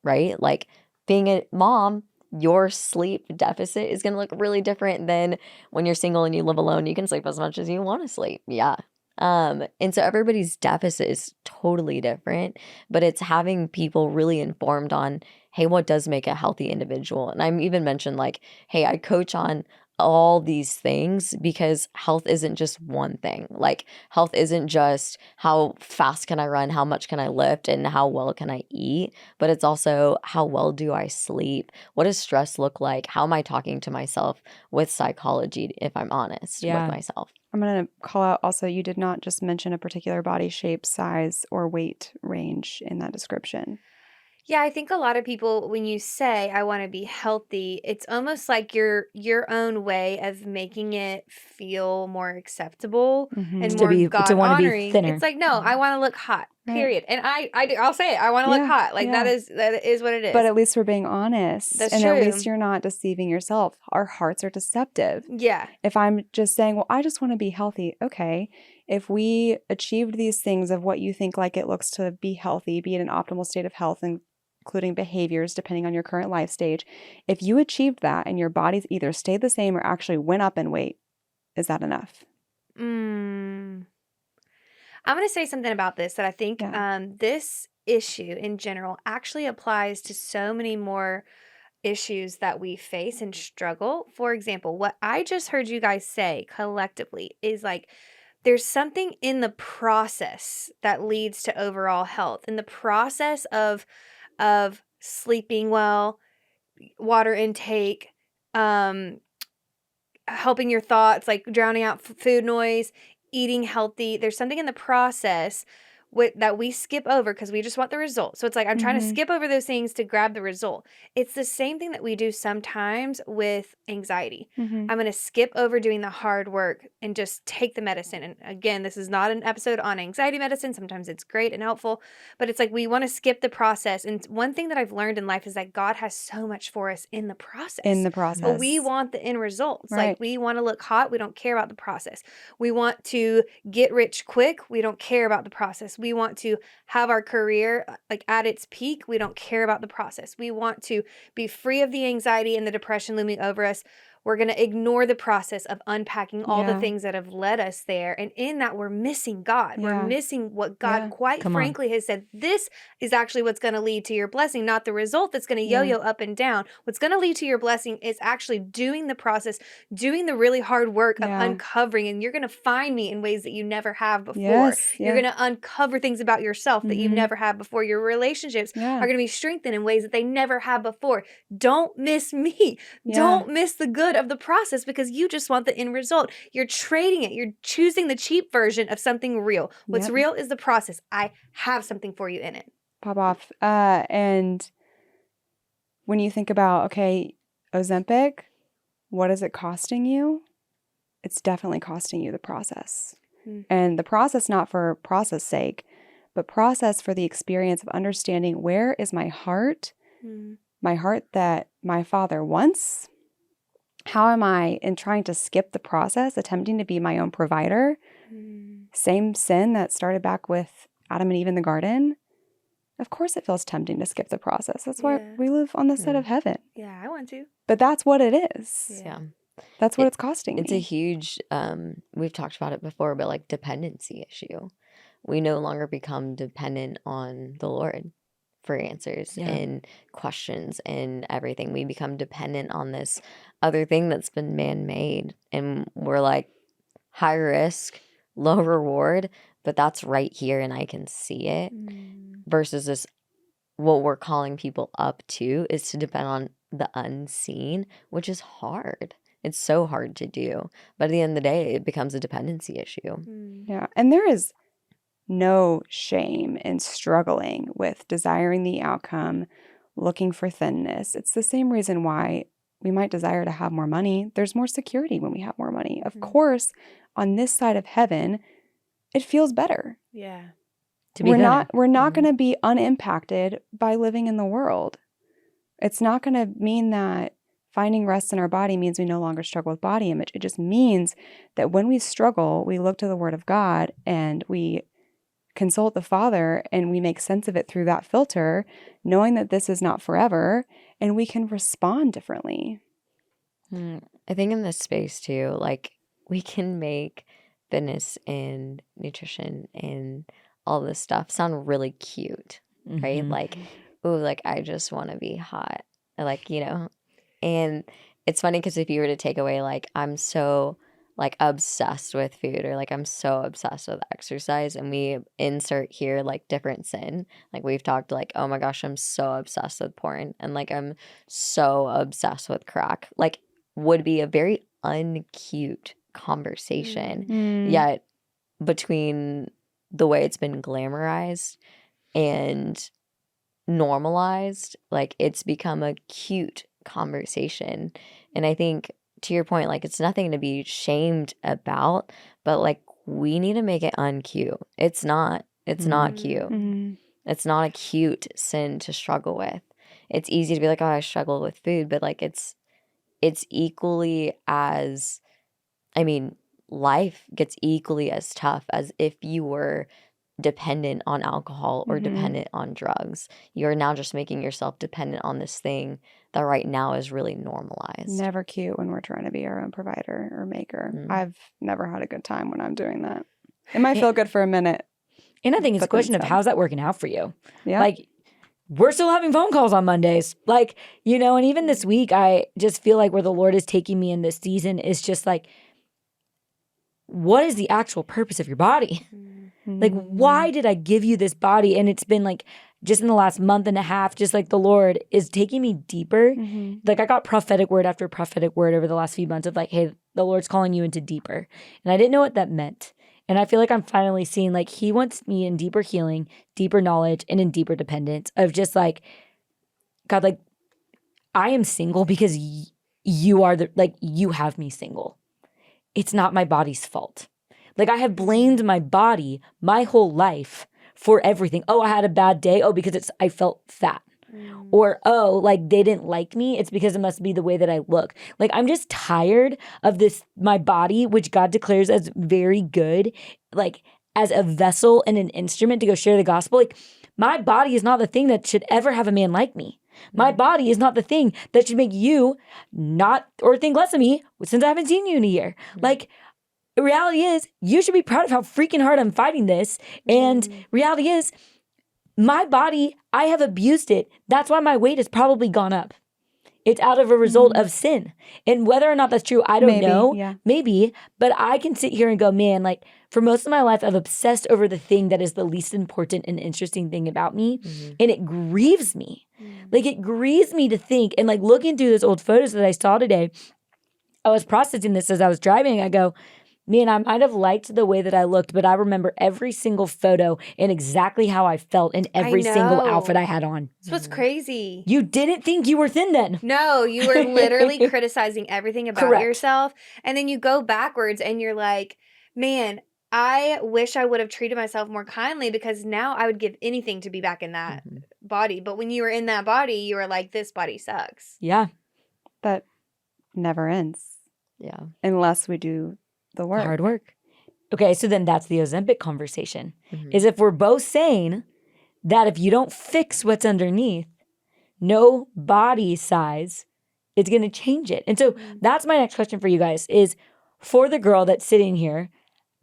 right? Like, being a mom, your sleep deficit is going to look really different than when you're single and you live alone. You can sleep as much as you want to sleep. Yeah. And so everybody's deficit is totally different, but it's having people really informed on, hey, what does make a healthy individual? And I'm even mentioned like, hey, I coach on all these things because health isn't just one thing. Like health isn't just how fast can I run, how much can I lift, and how well can I eat, but it's also how well do I sleep? What does stress look like? How am I talking to myself with psychology, if I'm honest with myself? I'm going to call out also, you did not just mention a particular body shape, size, or weight range in that description. Yeah, I think a lot of people, when you say, I want to be healthy, it's almost like your own way of making it feel more acceptable and more God-honoring. It's like, no, I want to look hot, period. And I'll say it, I want to look hot. Like that is what it is. But at least we're being honest. That's and true. At least you're not deceiving yourself. Our hearts are deceptive. Yeah. If I'm just saying, well, I just want to be healthy. Okay. If we achieved these things of what you think like it looks to be healthy, be in an optimal state of health, including behaviors depending on your current life stage, if you achieved that and your body's either stayed the same or actually went up in weight, is that enough? I'm going to say something about this that I think this issue in general actually applies to so many more issues that we face and struggle. For example, what I just heard you guys say collectively is like there's something in the process that leads to overall health. In the process of sleeping well, water intake, helping your thoughts, like drowning out food noise, eating healthy. There's something in the process that we skip over because we just want the result. So it's like I'm trying to skip over those things to grab the result. It's the same thing that we do sometimes with anxiety. I'm going to skip over doing the hard work and just take the medicine. And again, this is not an episode on anxiety medicine. Sometimes it's great and helpful, but it's like we want to skip the process. And one thing that I've learned in life is that God has so much for us in the process. But we want the end results. Right. Like we want to look hot. We don't care about the process. We want to get rich quick. We don't care about the process. We want to have our career like at its peak. We don't care about the process. We want to be free of the anxiety and the depression looming over us. We're going to ignore the process of unpacking all the things that have led us there. And in that, we're missing God. We're missing what God quite frankly has said. This is actually what's going to lead to your blessing, not the result that's going to yo-yo up and down. What's going to lead to your blessing is actually doing the process, doing the really hard work of uncovering. And you're going to find me in ways that you never have before. You're going to uncover things about yourself that you never have before. Your relationships are going to be strengthened in ways that they never have before. Don't miss me. Don't miss the good of the process because you just want the end result. You're trading it. You're choosing the cheap version of something real. What's real is the process. I have something for you in it. Pop off. And when you think about, okay, Ozempic, what is it costing you? It's definitely costing you the process. And the process not for process sake, but process for the experience of understanding where is my heart that my Father wants. How am I in trying to skip the process, attempting to be my own provider? Same sin that started back with Adam and Eve in the garden. Of course it feels tempting to skip the process. That's why we live on this side of heaven. Yeah, I want to. But that's what it is. Yeah. That's what it's costing It's me. a huge, we've talked about it before, but like dependency issue. We no longer become dependent on the Lord for answers and questions and everything. We become dependent on this other thing that's been man-made. And we're like, high risk, low reward, but that's right here and I can see it. Versus this, what we're calling people up to is to depend on the unseen, which is hard. It's so hard to do. But at the end of the day, it becomes a dependency issue. Yeah. And there is no shame in struggling with desiring the outcome, looking for thinness. It's the same reason why we might desire to have more money. There's more security when we have more money. Of course, on this side of heaven, it feels better. Yeah. We're not going to be unimpacted by living in the world. It's not going to mean that finding rest in our body means we no longer struggle with body image. It just means that when we struggle, we look to the Word of God and we consult the Father and we make sense of it through that filter, knowing that this is not forever, and we can respond differently. I think in this space too, like we can make fitness and nutrition and all this stuff sound really cute, right? Like, ooh, like I just want to be hot, like, you know. And it's funny because if you were to take away like I'm so like obsessed with food or like I'm so obsessed with exercise and we insert here like different sin, like we've talked like, oh my gosh, I'm so obsessed with porn and like I'm so obsessed with crack, like would be a very uncute conversation. Yet between the way it's been glamorized and normalized, like it's become a cute conversation. And I think to your point, like it's nothing to be shamed about, but like we need to make it uncute. It's not cute. It's not a cute sin to struggle with. It's easy to be like, oh, I struggle with food, but like it's equally as, I mean, life gets equally as tough as if you were dependent on alcohol or dependent on drugs. You're now just making yourself dependent on this thing that right now is really normalized. Never cute when we're trying to be our own provider or maker. I've never had a good time when I'm doing that. It might feel good for a minute. And I think it's a question of how's that working out for you? Yeah. Like, we're still having phone calls on Mondays. Like, you know, and even this week, I just feel like where the Lord is taking me in this season is just like, what is the actual purpose of your body? Mm-hmm. Like, why did I give you this body? And it's been like, just in the last month and a half, just like the Lord is taking me deeper. Mm-hmm. Like, I got prophetic word after prophetic word over the last few months of like, hey, the Lord's calling you into deeper. And I didn't know what that meant. And I feel like I'm finally seeing like he wants me in deeper healing, deeper knowledge, and in deeper dependence of just like, God, like, I am single because you are you have me single. It's not my body's fault. Like, I have blamed my body my whole life for everything. Oh, I had a bad day. Oh, because I felt fat. Mm. Or, oh, like they didn't like me. It's because it must be the way that I look. Like, I'm just tired of this, my body, which God declares as very good, like as a vessel and an instrument to go share the gospel. Like, my body is not the thing that should ever have a man like me. My body is not the thing that should make you not or think less of me since I haven't seen you in a year. Like, the reality is, you should be proud of how freaking hard I'm fighting this. And reality is, my body, I have abused it. That's why my weight has probably gone up. It's out of a result of sin. And whether or not that's true, I don't know. Yeah. Maybe. But I can sit here and go, man, like, for most of my life, I've obsessed over the thing that is the least important and interesting thing about me. And it grieves me. Like, it grieves me to think. And like, looking through those old photos that I saw today, I was processing this as I was driving. I go, man, I might have liked the way that I looked, but I remember every single photo and exactly how I felt in every single know. outfit I had on. That's what's crazy. You didn't think you were thin then. No, you were literally criticizing everything about Correct. yourself. And then you go backwards and you're like, man, I wish I would have treated myself more kindly because now I would give anything to be back in that body. But when you were in that body, you were like, this body sucks. Yeah. That never ends. Yeah. Unless we do the work. Hard work. Okay, so then that's the Ozempic conversation. Is if we're both saying that if you don't fix what's underneath, no body size is going to change it. And so that's my next question for you guys is for the girl that's sitting here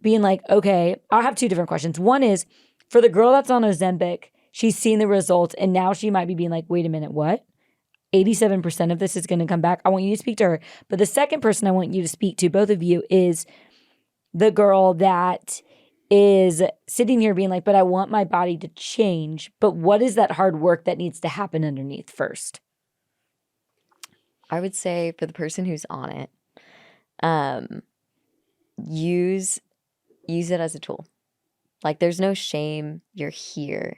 being like, okay, I'll have two different questions. One is for the girl that's on Ozempic, she's seen the results and now she might be being like, wait a minute, what? 87% of this is going to come back. I want you to speak to her. But the second person I want you to speak to, both of you, is the girl that is sitting here being like, but I want my body to change. But what is that hard work that needs to happen underneath first? I would say for the person who's on it, use it as a tool. Like, there's no shame. You're here.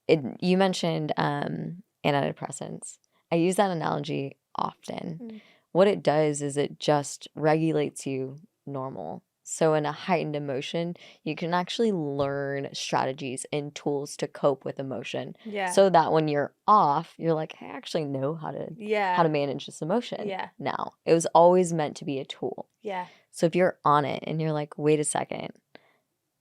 You mentioned antidepressants. I use that analogy often. What it does is it just regulates you normal. So in a heightened emotion, you can actually learn strategies and tools to cope with emotion. Yeah. So that when you're off, you're like, I actually know how to manage this emotion. Yeah. Now, it was always meant to be a tool. Yeah. So if you're on it and you're like, wait a second,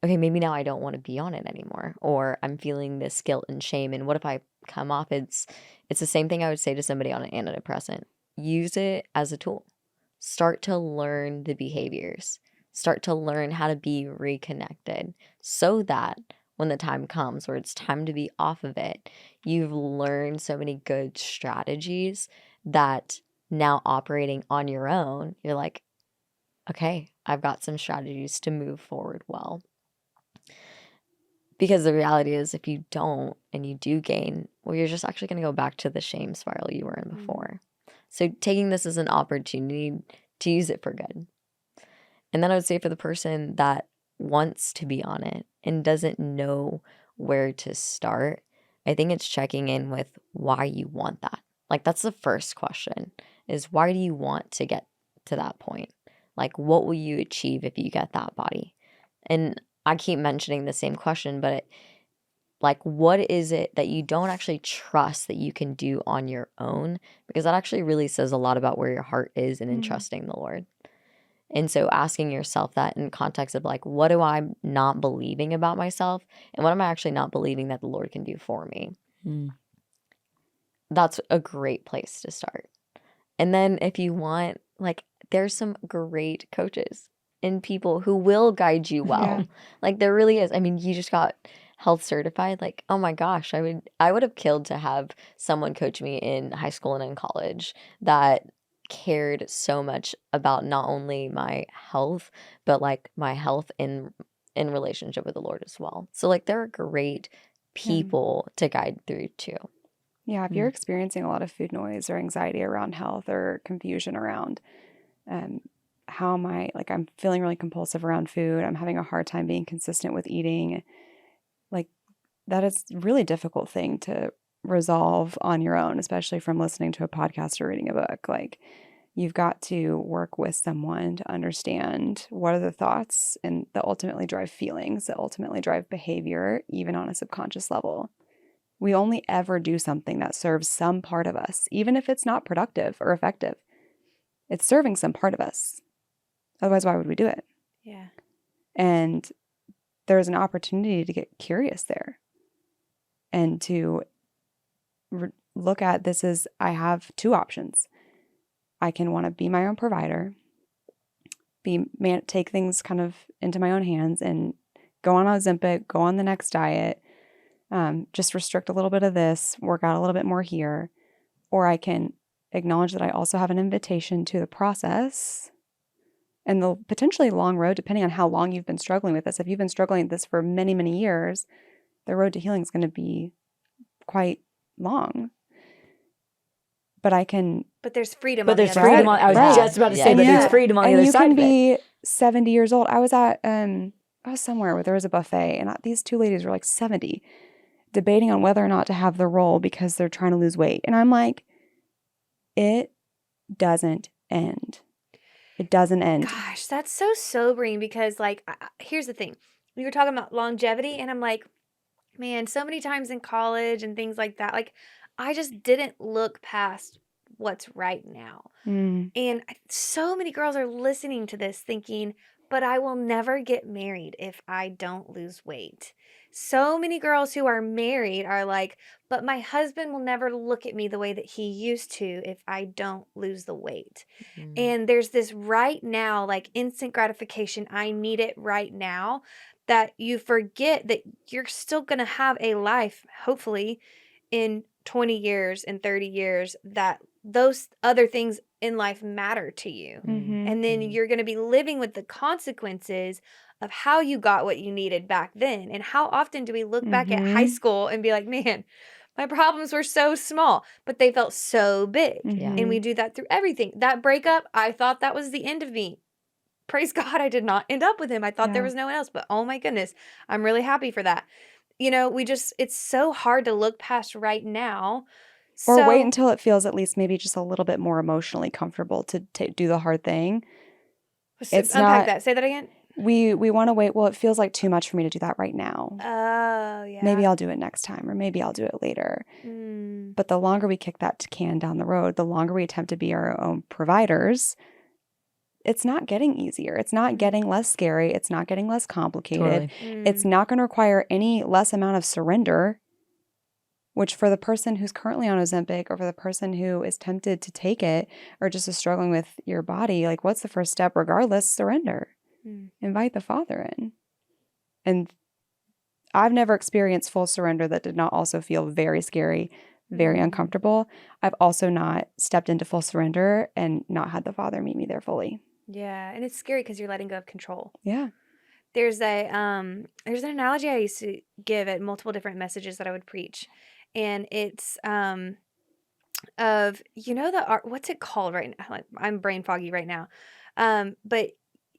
okay, maybe now I don't want to be on it anymore, or I'm feeling this guilt and shame. And what if I come off? It's the same thing I would say to somebody on an antidepressant. Use it as a tool. Start to learn the behaviors. Start to learn how to be reconnected so that when the time comes where it's time to be off of it, you've learned so many good strategies that now operating on your own, you're like, okay, I've got some strategies to move forward well. Because the reality is, if you don't and you do gain, well, you're just actually going to go back to the shame spiral you were in before. So taking this as an opportunity to use it for good. And then I would say for the person that wants to be on it and doesn't know where to start, I think it's checking in with why you want that. Like, that's the first question, is why do you want to get to that point? Like, what will you achieve if you get that body? And I keep mentioning the same question, but like, what is it that you don't actually trust that you can do on your own? Because that actually really says a lot about where your heart is and in trusting the Lord. And so asking yourself that in context of like, what do I not believing about myself? And what am I actually not believing that the Lord can do for me? That's a great place to start. And then if you want, like, there's some great coaches and people who will guide you well. Yeah. Like, there really is. I mean, you just got health certified. Like, oh my gosh, I would have killed to have someone coach me in high school and in college that cared so much about not only my health, but like my health in relationship with the Lord as well. So like there are great people to guide through too. Yeah, if you're experiencing a lot of food noise or anxiety around health or confusion around how am I, like I'm feeling really compulsive around food, I'm having a hard time being consistent with eating, like that is a really difficult thing to resolve on your own, especially from listening to a podcast or reading a book. Like you've got to work with someone to understand what are the thoughts and that ultimately drive feelings, that ultimately drive behavior, even on a subconscious level. We only ever do something that serves some part of us, even if it's not productive or effective. It's serving some part of us. Otherwise, why would we do it? Yeah. And there's an opportunity to get curious there and to look at this as I have two options. I can want to be my own provider, take things kind of into my own hands and go on Ozempic, go on the next diet, just restrict a little bit of this, work out a little bit more here. Or I can acknowledge that I also have an invitation to the process and the potentially long road, depending on how long you've been struggling with this. If you've been struggling with this for many, many years, the road to healing is going to be quite long. But there's freedom. But on the there's other freedom side on, of I it. was Yeah. just about to say, Yeah. but And there's freedom on the and other you side can of it. be 70 years old. I was at I was somewhere where there was a buffet, and these two ladies were like 70, debating on whether or not to have the roll because they're trying to lose weight. And I'm like, it doesn't end. It doesn't end. Gosh, that's so sobering because, like, here's the thing. We were talking about longevity, and I'm like, man, so many times in college and things like that, like, I just didn't look past what's right now. Mm. And so many girls are listening to this thinking, but I will never get married if I don't lose weight. So many girls who are married are like, but my husband will never look at me the way that he used to if I don't lose the weight. And there's this right now, like instant gratification. I need it right now, that you forget that you're still going to have a life, hopefully, in 20 years and 30 years, that those other things in life matter to you. Mhm. And then you're going to be living with the consequences of how you got what you needed back then. And how often do we look back at high school and be like, man, my problems were so small, but they felt so big. Yeah. And we do that through everything. That breakup, I thought that was the end of me. Praise God, I did not end up with him. I thought there Yeah. was no one else, but oh my goodness, I'm really happy for that. You know, it's so hard to look past right now. Or wait until it feels at least maybe just a little bit more emotionally comfortable to do the hard thing. It's unpack not- that. Say that again. We want to wait. Well, it feels like too much for me to do that right now. Oh, yeah. Maybe I'll do it next time, or maybe I'll do it later. Mm. But the longer we kick that can down the road, the longer we attempt to be our own providers, it's not getting easier. It's not getting less scary. It's not getting less complicated. Totally. It's not going to require any less amount of surrender, which for the person who's currently on Ozempic or for the person who is tempted to take it or just is struggling with your body, like what's the first step? Regardless, surrender. Invite the Father in. And I've never experienced full surrender that did not also feel very scary, very uncomfortable. I've also not stepped into full surrender and not had the Father meet me there fully. Yeah, and it's scary because you're letting go of control. Yeah. There's an analogy I used to give at multiple different messages that I would preach, and it's of what's it called right now? Like, I'm brain foggy right now, but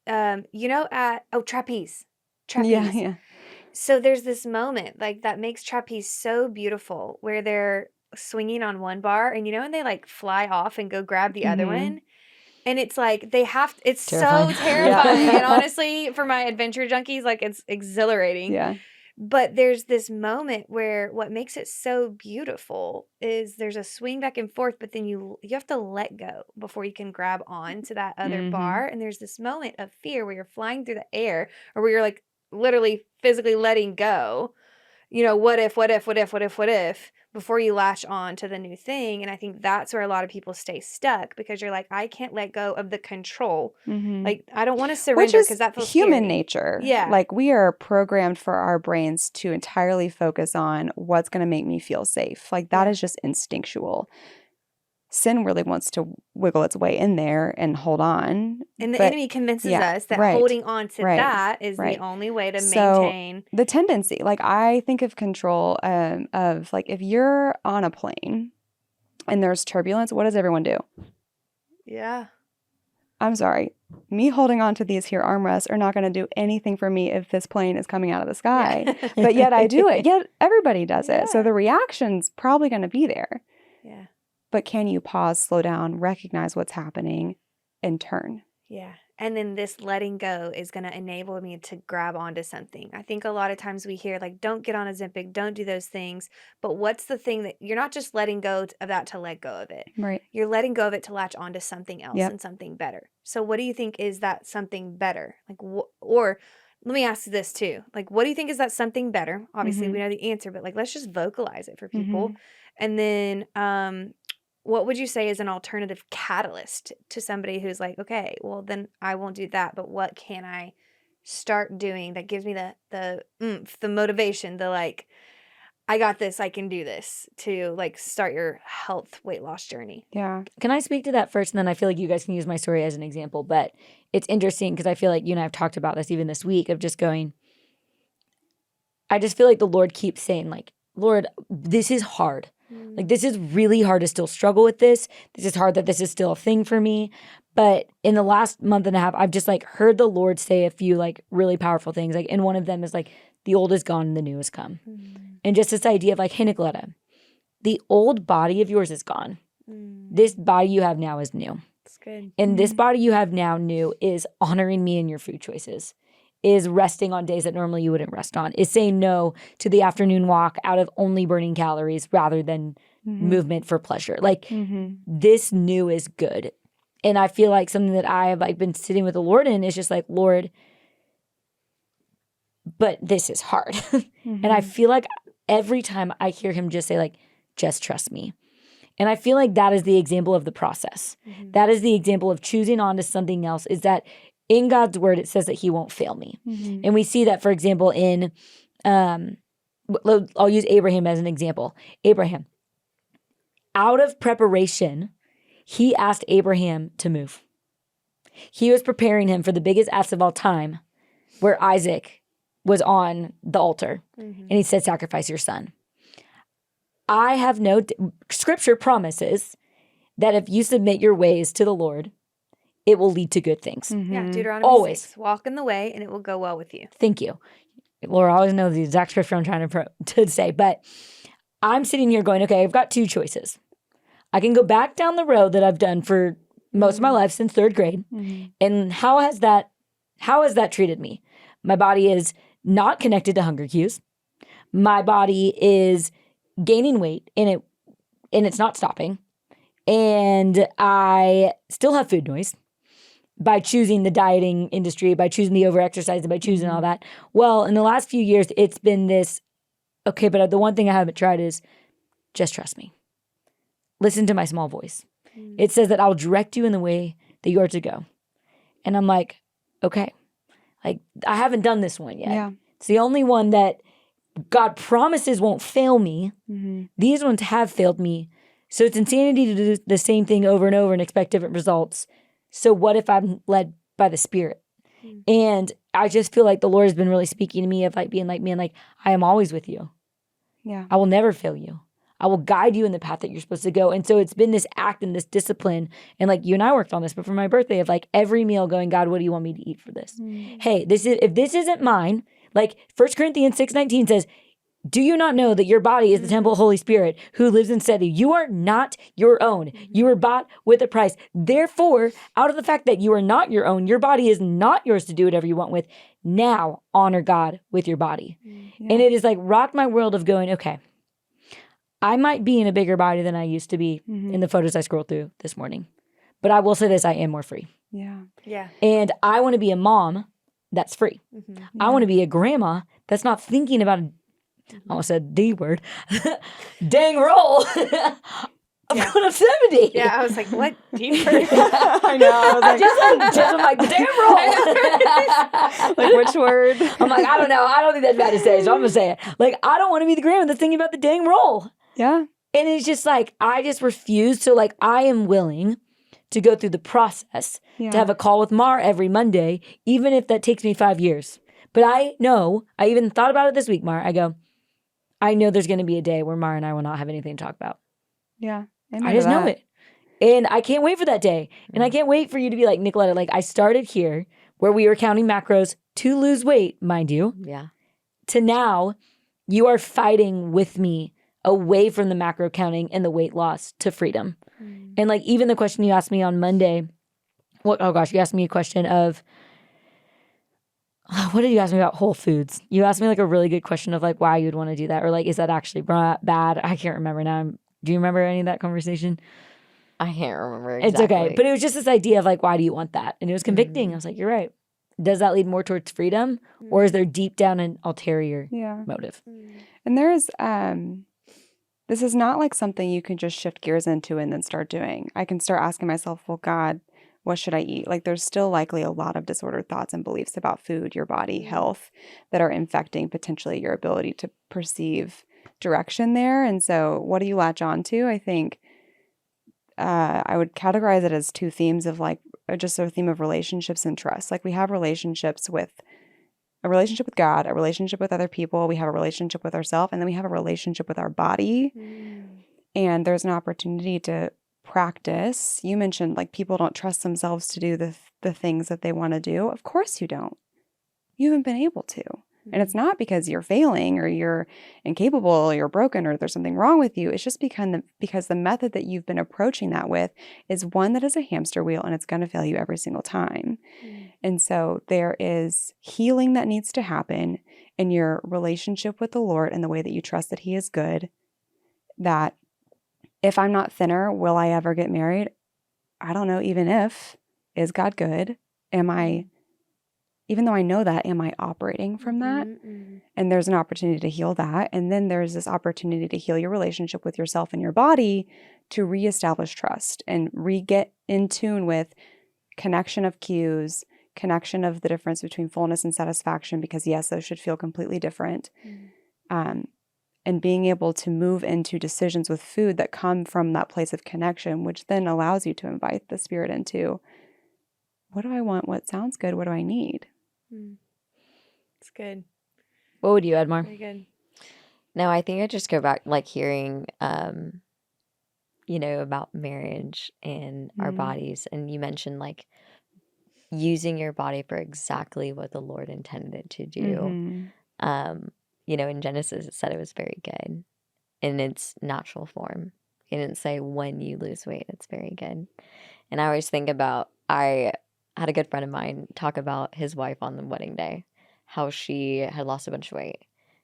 at trapeze. Yeah, yeah. So there's this moment like that makes trapeze so beautiful where they're swinging on one bar and and they like fly off and go grab the other one. And it's like it's Terrifying. so terrifying. Yeah. And honestly, for my adventure junkies, like it's exhilarating. Yeah. But there's this moment where what makes it so beautiful is there's a swing back and forth, but then you have to let go before you can grab on to that other bar. And there's this moment of fear where you're flying through the air or where you're like literally physically letting go. What if, before you latch on to the new thing. And I think that's where a lot of people stay stuck because you're like, I can't let go of the control. Like, I don't want to surrender because that feels human scary. nature. Yeah. Like we are programmed for our brains to entirely focus on what's going to make me feel safe. Like that is just instinctual. sin really wants to wiggle its way in there and hold on. And the But- enemy convinces yeah, us that right, holding on to right, that is right. the only way to So, maintain. the tendency, like I think of control of like if you're on a plane and there's turbulence, what does everyone do? Yeah. I'm sorry. Me holding on to these here armrests are not going to do anything for me if this plane is coming out of the sky. Yeah. But yet I do it. Yet everybody does it. So Yeah. the reaction's probably going to be there. Yeah. But can you pause, slow down, recognize what's happening, and turn? Yeah. And then this letting go is going to enable me to grab onto something. I think a lot of times we hear like, don't get on Ozempic, don't do those things. But what's the thing that you're not just letting go of that to let go of it? Right. You're letting go of it to latch onto something else Yep. and something better. So what do you think is that something better? Like, or let me ask you this too. Like, what do you think is that something better? Obviously, we know the answer, but like, let's just vocalize it for people. And then, what would you say is an alternative catalyst to somebody who's like, okay, well then I won't do that, but what can I start doing that gives me the oomph, the motivation, the like, I got this, I can do this, to like start your health weight loss journey? Yeah. Can I speak to that first? And then I feel like you guys can use my story as an example. But it's interesting because I feel like you and I have talked about this even this week of just going, I just feel like the Lord keeps saying like, Lord, this is hard. Like, this is really hard to still struggle with this. This is hard that this is still a thing for me. But in the last month and a half, I've just like heard the Lord say a few like really powerful things. Like, and one of them is like, the old is gone and the new has come. And just this idea of like, hey, Nicoletta, the old body of yours is gone. This body you have now is new. That's good. And this body you have now new is honoring me in your food choices, is resting on days that normally you wouldn't rest on, is saying no to the afternoon walk out of only burning calories rather than movement for pleasure. Like this new is good. And I feel like something that I have like been sitting with the Lord in is just like, Lord, but this is hard. And I feel like every time I hear him just say like, just trust me. And I feel like that is the example of the process. That is the example of choosing on to something else, is that in God's word, it says that he won't fail me. And we see that, for example, in, I'll use Abraham as an example. Abraham, out of preparation, he asked Abraham to move. He was preparing him for the biggest act of all time, where Isaac was on the altar. And he said, sacrifice your son. I have scripture promises that if you submit your ways to the Lord, it will lead to good things. Yeah, Deuteronomy Always. 6. Walk in the way and it will go well with you. Thank you. Laura always knows the exact scripture I'm trying to say. But I'm sitting here going, okay, I've got two choices. I can go back down the road that I've done for most of my life since third grade. And how has that treated me? My body is not connected to hunger cues. My body is gaining weight and it's not stopping. And I still have food noise by choosing the dieting industry, by choosing the overexercising, by choosing all that. Well, in the last few years, it's been this, okay, but the one thing I haven't tried is just trust me. Listen to my small voice. It says that I'll direct you in the way that you are to go. And I'm like, okay. Like, I haven't done this one yet. Yeah. It's the only one that God promises won't fail me. These ones have failed me. So it's insanity to do the same thing over and over and expect different results. So what if I'm led by the Spirit? And I just feel like the Lord has been really speaking to me of like being like, man, like I am always with you. Yeah. I will never fail you. I will guide you in the path that you're supposed to go. And so it's been this act and this discipline. And like you and I worked on this, but for my birthday of like every meal going, God, what do you want me to eat for this? Hey, if this isn't mine, like 1 Corinthians 6:19 says, do you not know that your body is the temple of the Holy Spirit who lives inside you? You are not your own. You were bought with a price. Therefore, out of the fact that you are not your own, your body is not yours to do whatever you want with. Now, honor God with your body. And it is like rocked my world of going, okay, I might be in a bigger body than I used to be in the photos I scrolled through this morning. But I will say this, I am more free. Yeah. Yeah. And I want to be a mom that's free. I want to be a grandma that's not thinking about I almost said the word. Dang roll. Yeah. When I'm 70. Yeah, I was like, what? Deeper? I know. I was like, I'm like, the damn roll. like which word? I'm like, I don't know. I don't think that's bad to say, so I'm going to say it. Like, I don't want to be the grandma that's thinking about the dang roll. Yeah. And it's just like, I just refuse to, like, I am willing to go through the process Yeah. to have a call with Mar every Monday, even if that takes me 5 years. But I know, I even thought about it this week, Mar. I go, I know there's going to be a day where Mar and I will not have anything to talk about. Yeah. I just know it. And I can't wait for that day. And I can't wait for you to be like, Nicoletta, like, I started here where we were counting macros to lose weight, mind you, Yeah. to now you are fighting with me away from the macro counting and the weight loss to freedom. And like, even the question you asked me on Monday, you asked me a question of, what did you ask me about Whole Foods? You asked me like a really good question of like why you'd want to do that, or like, is that actually bad? I can't remember now. Do you remember any of that conversation? I can't remember exactly. It's okay. But it was just this idea of like, why do you want that? And it was convicting. I was like, you're right. Does that lead more towards freedom, or is there deep down an ulterior motive? And there's this is not like something you can just shift gears into and then start doing. I can start asking myself, well, God, what should I eat? Like, there's still likely a lot of disordered thoughts and beliefs about food, your body, health, that are infecting potentially your ability to perceive direction there. And so what do you latch on to? I think I would categorize it as two themes of like just a theme of relationships and trust. Like, we have relationships with a relationship with God, a relationship with other people, we have a relationship with ourselves, and then we have a relationship with our body. And there's an opportunity to practice. You mentioned like people don't trust themselves to do the things that they want to do. Of course you don't. You haven't been able to. And it's not because you're failing or you're incapable or you're broken or there's something wrong with you. It's just because the method that you've been approaching that with is one that is a hamster wheel, and it's going to fail you every single time. And so there is healing that needs to happen in your relationship with the Lord and the way that you trust that He is good. That if I'm not thinner, will I ever get married? I don't know. Even if, is God good? Even though I know that, am I operating from that? And there's an opportunity to heal that. And then there's this opportunity to heal your relationship with yourself and your body to reestablish trust and re-get in tune with connection of cues, connection of the difference between fullness and satisfaction, because yes, those should feel completely different. And being able to move into decisions with food that come from that place of connection, which then allows you to invite the Spirit into, what do I want? What sounds good? What do I need? It's good. What would you add, Mar? Very good. No, I think I just go back like hearing, about marriage and our bodies. And you mentioned like using your body for exactly what the Lord intended it to do. In Genesis, it said it was very good in its natural form. It didn't say when you lose weight, it's very good. And I always think about, I had a good friend of mine talk about his wife on the wedding day, how she had lost a bunch of weight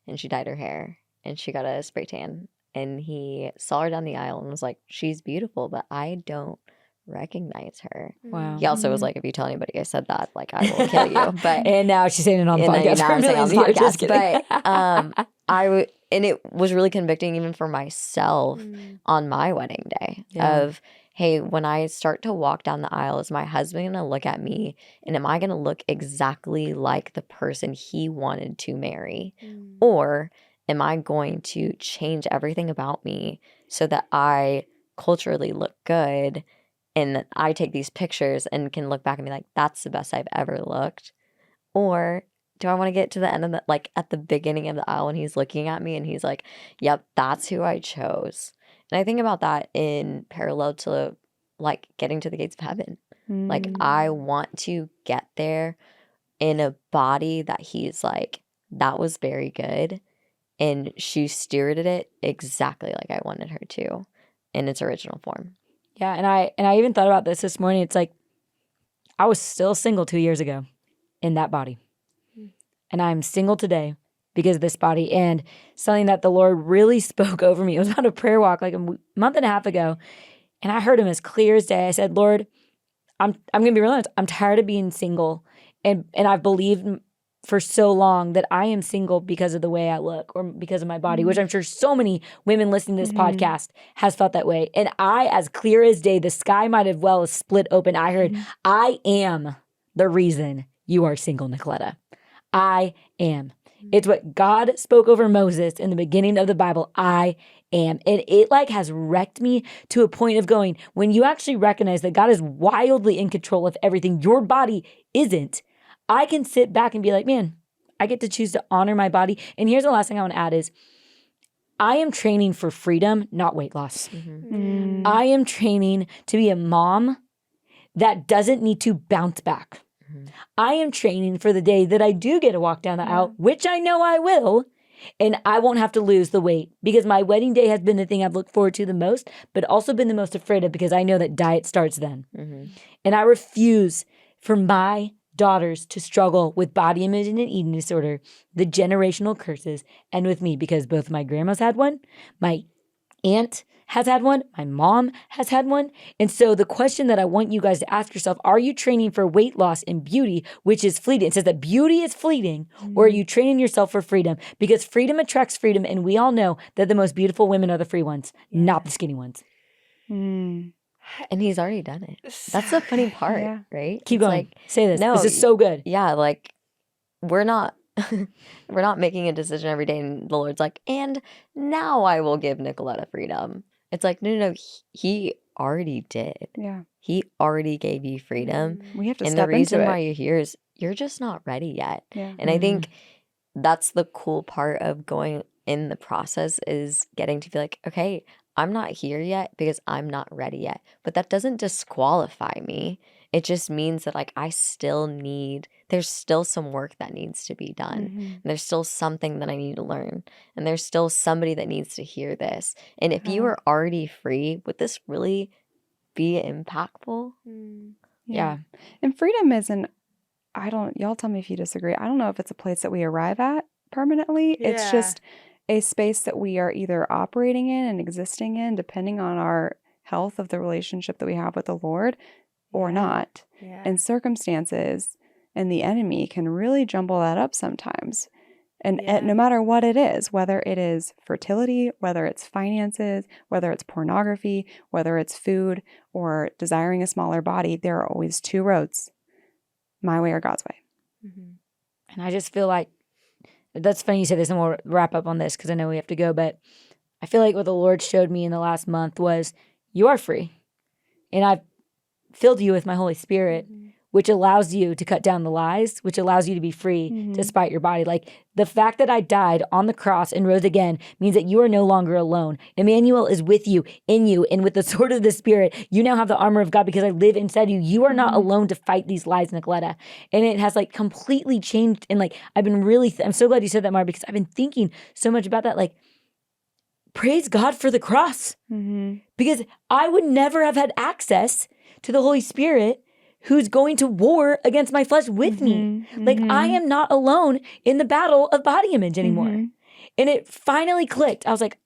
and she dyed her hair and she got a spray tan. And he saw her down the aisle and was like, she's beautiful, but I don't recognize her. Wow. He also was like, if you tell anybody I said that, like, I will kill you. But And now she's saying it on the podcast. now I'm saying on the Millions of years. Just podcast. kidding. But and it was really convicting even for myself on my wedding day of, hey, when I start to walk down the aisle, is my husband going to look at me and am I going to look exactly like the person he wanted to marry? Or am I going to change everything about me so that I culturally look good and that I take these pictures and can look back and be like, that's the best I've ever looked? Or do I want to get to the end of the, like at the beginning of the aisle and he's looking at me and he's like, yep, that's who I chose. And I think about that in parallel to like getting to the gates of heaven. Like, I want to get there in a body that he's like, that was very good. And she stewarded it exactly like I wanted her to in its original form. Yeah, and I even thought about this morning. It's like, I was still single 2 years ago in that body. And I'm single today because of this body. And something that the Lord really spoke over me. It was on a prayer walk like a month and a half ago. And I heard him as clear as day. I said, Lord, I'm going to be real honest. I'm tired of being single. And I've believed for so long that I am single because of the way I look or because of my body, which I'm sure so many women listening to this podcast has felt that way. And I, as clear as day, the sky might have well split open. I heard, I am the reason you are single, Nicoletta. I am. It's what God spoke over Moses in the beginning of the Bible. I am. And it like has wrecked me to a point of going, when you actually recognize that God is wildly in control of everything, your body isn't. I can sit back and be like, man, I get to choose to honor my body. And here's the last thing I want to add is, I am training for freedom, not weight loss. I am training to be a mom that doesn't need to bounce back. I am training for the day that I do get to walk down the aisle, which I know I will, and I won't have to lose the weight, because my wedding day has been the thing I've looked forward to the most, but also been the most afraid of, because I know that diet starts then. And I refuse for my daughters to struggle with body image and an eating disorder, the generational curses, and with me, because both my grandmas had one, my aunt has had one, my mom has had one. And so the question that I want you guys to ask yourself, are you training for weight loss and beauty, which is fleeting? It says that beauty is fleeting, or are you training yourself for freedom? Because freedom attracts freedom, and we all know that the most beautiful women are the free ones, not the skinny ones. And he's already done it. That's the funny part, right? Keep It's going. like, Say this. no, This is so good. yeah, like we're not we're not making a decision every day, and the Lord's like, and now I will give Nicoletta freedom. It's like, no, he already did. Yeah. He already gave you freedom. We have to And step the reason into why it. you're here is you're just not ready yet. Yeah. And I think that's the cool part of going in the process, is getting to feel like, okay, I'm not here yet because I'm not ready yet. But that doesn't disqualify me. It just means that like I still need, there's still some work that needs to be done. And there's still something that I need to learn. And there's still somebody that needs to hear this. And if you are already free, would this really be impactful? Yeah. And freedom isn't, y'all tell me if you disagree. I don't know if it's a place that we arrive at permanently. It's just a space that we are either operating in and existing in, depending on our health of the relationship that we have with the Lord or not. And circumstances and the enemy can really jumble that up sometimes. And no matter what it is, whether it is fertility, whether it's finances, whether it's pornography, whether it's food, or desiring a smaller body, there are always two roads, my way or God's way. And I just feel like, that's funny you say this, and we'll wrap up on this because I know we have to go, but I feel like what the Lord showed me in the last month was, you are free. And I've filled you with my Holy Spirit, which allows you to cut down the lies, which allows you to be free despite your body. Like, the fact that I died on the cross and rose again means that you are no longer alone. Emmanuel is with you, in you, and with the sword of the Spirit, you now have the armor of God because I live inside you. You are not alone to fight these lies, Nicoletta. And it has like completely changed. And like, I've been really, I'm so glad you said that, Mara, because I've been thinking so much about that. Like, praise God for the cross, because I would never have had access to the Holy Spirit, who's going to war against my flesh with me. Like, I am not alone in the battle of body image anymore. And it finally clicked. I was like,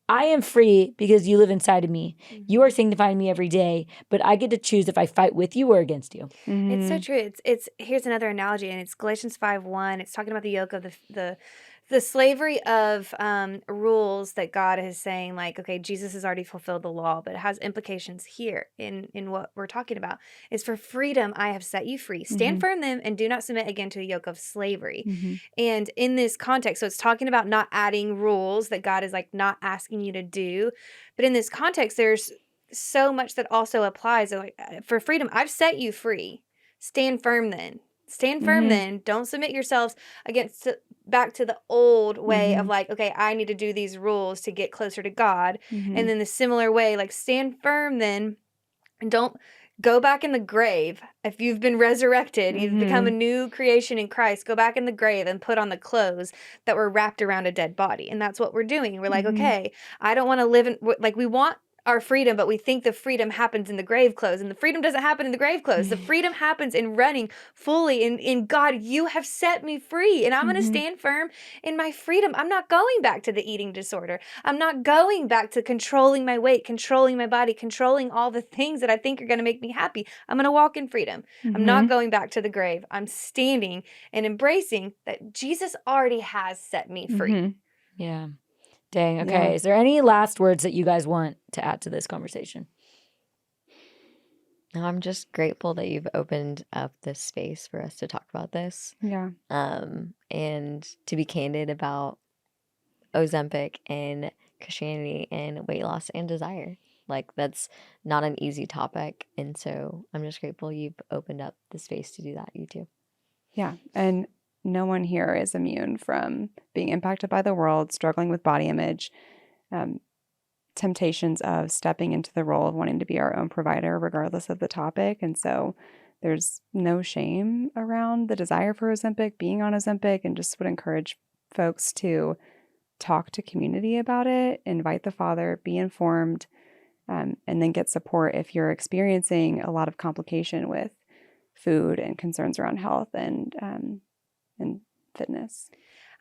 I am free because you live inside of me. You are sanctifying me every day, but I get to choose if I fight with you or against you. It's so true. It's here's another analogy, and it's Galatians 5:1. It's talking about the yoke of the slavery of rules that God is saying, like, okay, Jesus has already fulfilled the law, but it has implications here in what we're talking about. Is for freedom I have set you free. Stand firm then, and do not submit again to a yoke of slavery. And in this context, so it's talking about not adding rules that God is like not asking you to do. But in this context, there's so much that also applies. Like, for freedom, I've set you free. Stand firm then. Stand firm then. Don't submit yourselves back to the old way of like, okay, I need to do these rules to get closer to God. And then the similar way, like, stand firm then, and don't go back in the grave. If you've been resurrected, you've become a new creation in Christ, go back in the grave and put on the clothes that were wrapped around a dead body. And that's what we're doing. We're like, okay, I don't want to live in, like, we want our freedom, but we think the freedom happens in the grave clothes, and the freedom doesn't happen in the grave clothes. The freedom happens in running fully in God. You have set me free, and I'm going to stand firm in my freedom. I'm not going back to the eating disorder. I'm not going back to controlling my weight, controlling my body, controlling all the things that I think are going to make me happy. I'm going to walk in freedom. I'm not going back to the grave. I'm standing and embracing that Jesus already has set me free. Yeah. Dang. Okay. Is there any last words that you guys want to add to this conversation? No, I'm just grateful that you've opened up this space for us to talk about this. Yeah. And to be candid about Ozempic and Christianity and weight loss and desire. Like, that's not an easy topic. And so I'm just grateful you've opened up the space to do that. You too. Yeah. And no one here is immune from being impacted by the world, struggling with body image, temptations of stepping into the role of wanting to be our own provider, regardless of the topic. And so there's no shame around the desire for Ozempic, being on Ozempic, and just would encourage folks to talk to community about it, invite the father, be informed, and then get support if you're experiencing a lot of complication with food and concerns around health and fitness.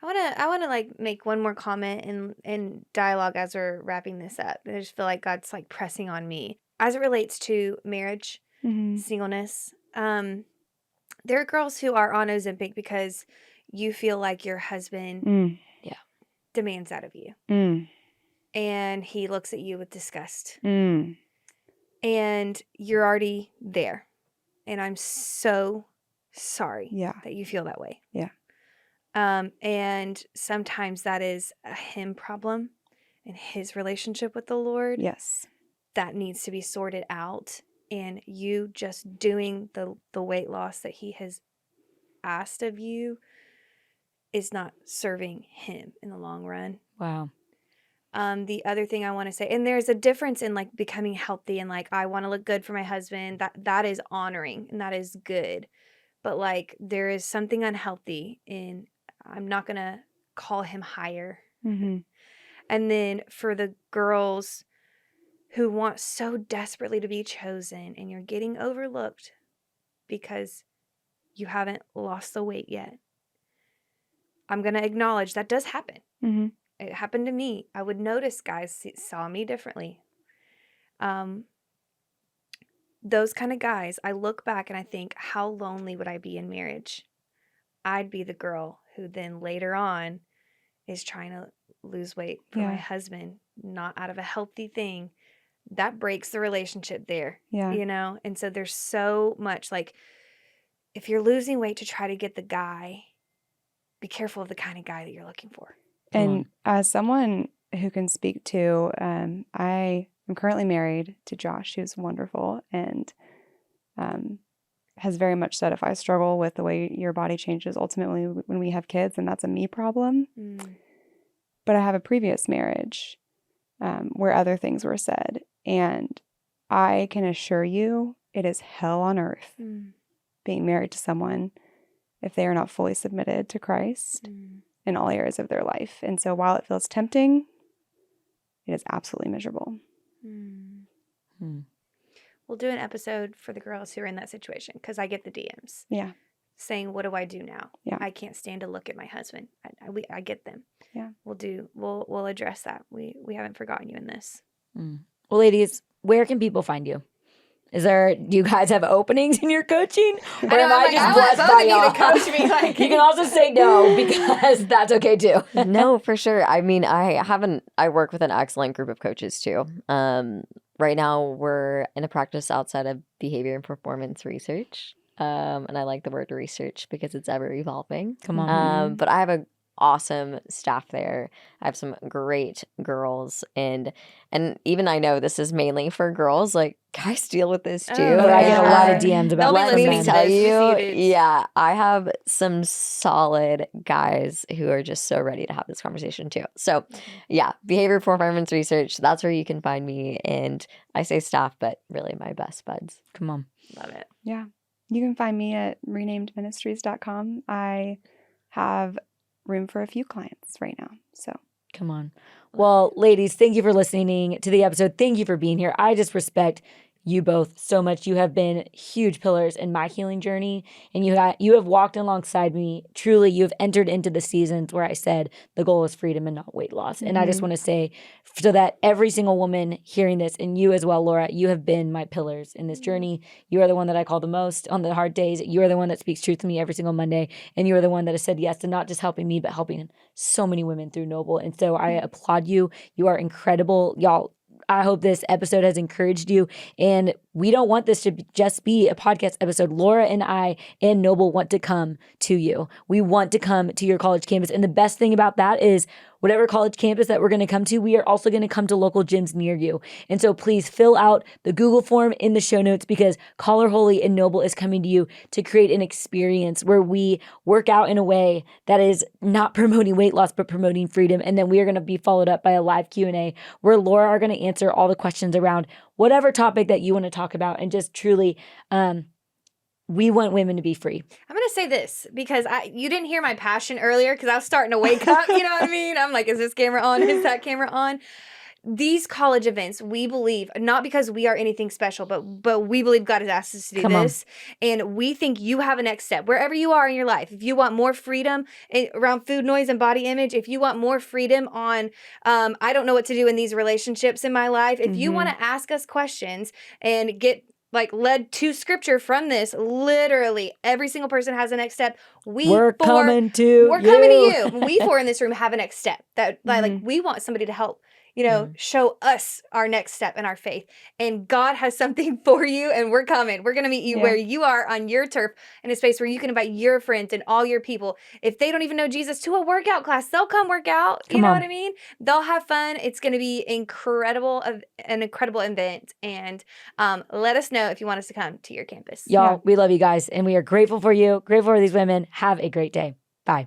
I wanna like make one more comment in dialogue as we're wrapping this up. I just feel like God's like pressing on me as it relates to marriage, singleness. There are girls who are on Ozempic because you feel like your husband demands that of you, and he looks at you with disgust, and you're already there. And I'm so sorry that you feel that way. Yeah. And sometimes that is a him problem in his relationship with the Lord. Yes. That needs to be sorted out. And you just doing the weight loss that he has asked of you is not serving him in the long run. Wow. The other thing I want to say, and there's a difference in like becoming healthy and like, I want to look good for my husband. That is honoring and that is good. But like, there is something unhealthy in, I'm not going to call him higher. And then for the girls who want so desperately to be chosen and you're getting overlooked because you haven't lost the weight yet, I'm going to acknowledge that does happen. It happened to me. I would notice guys saw me differently. Those kind of guys, I look back and I think, how lonely would I be in marriage? I'd be the girl who then later on is trying to lose weight for my husband, not out of a healthy thing. That breaks the relationship there, you know? And so there's so much, like, if you're losing weight to try to get the guy, be careful of the kind of guy that you're looking for. And as someone who can speak to, I am currently married to Josh, who's wonderful and has very much said, if I struggle with the way your body changes ultimately when we have kids, then that's a me problem. But I have a previous marriage where other things were said. And I can assure you it is hell on earth being married to someone if they are not fully submitted to Christ in all areas of their life. And so while it feels tempting, it is absolutely miserable. We'll do an episode for the girls who are in that situation because I get the DMs. Saying, what do I do now? I can't stand to look at my husband. I get them. We'll address that. We haven't forgotten you in this. Well, ladies, where can people find you? Do you guys have openings in your coaching? Or am I just blessed by y'all? To coach me, like. You can also say no because that's okay too. No, for sure. I mean, I work with an excellent group of coaches too. Right now we're in a practice outside of behavior and performance research. And I like the word research because it's ever evolving. Come on. But I have a awesome staff there. I have some great girls and even I know this is mainly for girls, like guys deal with this too. But I get a lot of DMs about Let me tell you. Yeah, I have some solid guys who are just so ready to have this conversation too. So yeah, behavior performance research, that's where you can find me. And I say staff, but really my best buds. Come on. Love it. Yeah. You can find me at renamedministries.com. I have room for a few clients right now. So come on. Well, ladies, thank you for listening to the episode. Thank you for being here. I just respect you both so much. You have been huge pillars in my healing journey, and you have walked alongside me. Truly, you have entered into the seasons where I said the goal is freedom and not weight loss. And I just want to say, so that every single woman hearing this, and you as well, Laura, you have been my pillars in this journey. You are the one that I call the most on the hard days. You are the one that speaks truth to me every single Monday, and you are the one that has said yes to not just helping me, but helping so many women through Noble. And so I applaud you. You are incredible. Y'all, I hope this episode has encouraged you. And we don't want this to just be a podcast episode. Laura and I and Noble want to come to you. We want to come to your college campus. And the best thing about that is whatever college campus that we're going to come to, we are also going to come to local gyms near you. And so please fill out the Google form in the show notes, because Collar Holy and Noble is coming to you to create an experience where we work out in a way that is not promoting weight loss, but promoting freedom. And then we are going to be followed up by a live Q&A where Laura are going to answer all the questions around whatever topic that you want to talk about. And just truly, we want women to be free. I'm going to say this because you didn't hear my passion earlier because I was starting to wake up. You know what I mean? I'm like, is this camera on? Is that camera on? These college events, we believe, not because we are anything special, but we believe God has asked us to do this. And we think you have a next step wherever you are in your life. If you want more freedom around food, noise, and body image, if you want more freedom on, I don't know what to do in these relationships in my life, if you want to ask us questions and get led to scripture from this, literally every single person has a next step. We're coming to you. We four in this room have a next step that like we want somebody to help, show us our next step in our faith. And God has something for you, and we're coming. We're going to meet you where you are on your turf, in a space where you can invite your friends and all your people. If they don't even know Jesus, to a workout class, they'll come work out. You know what I mean? They'll have fun. It's going to be an incredible event. And let us know if you want us to come to your campus. Y'all, we love you guys, and we are grateful for you, grateful for these women. Have a great day.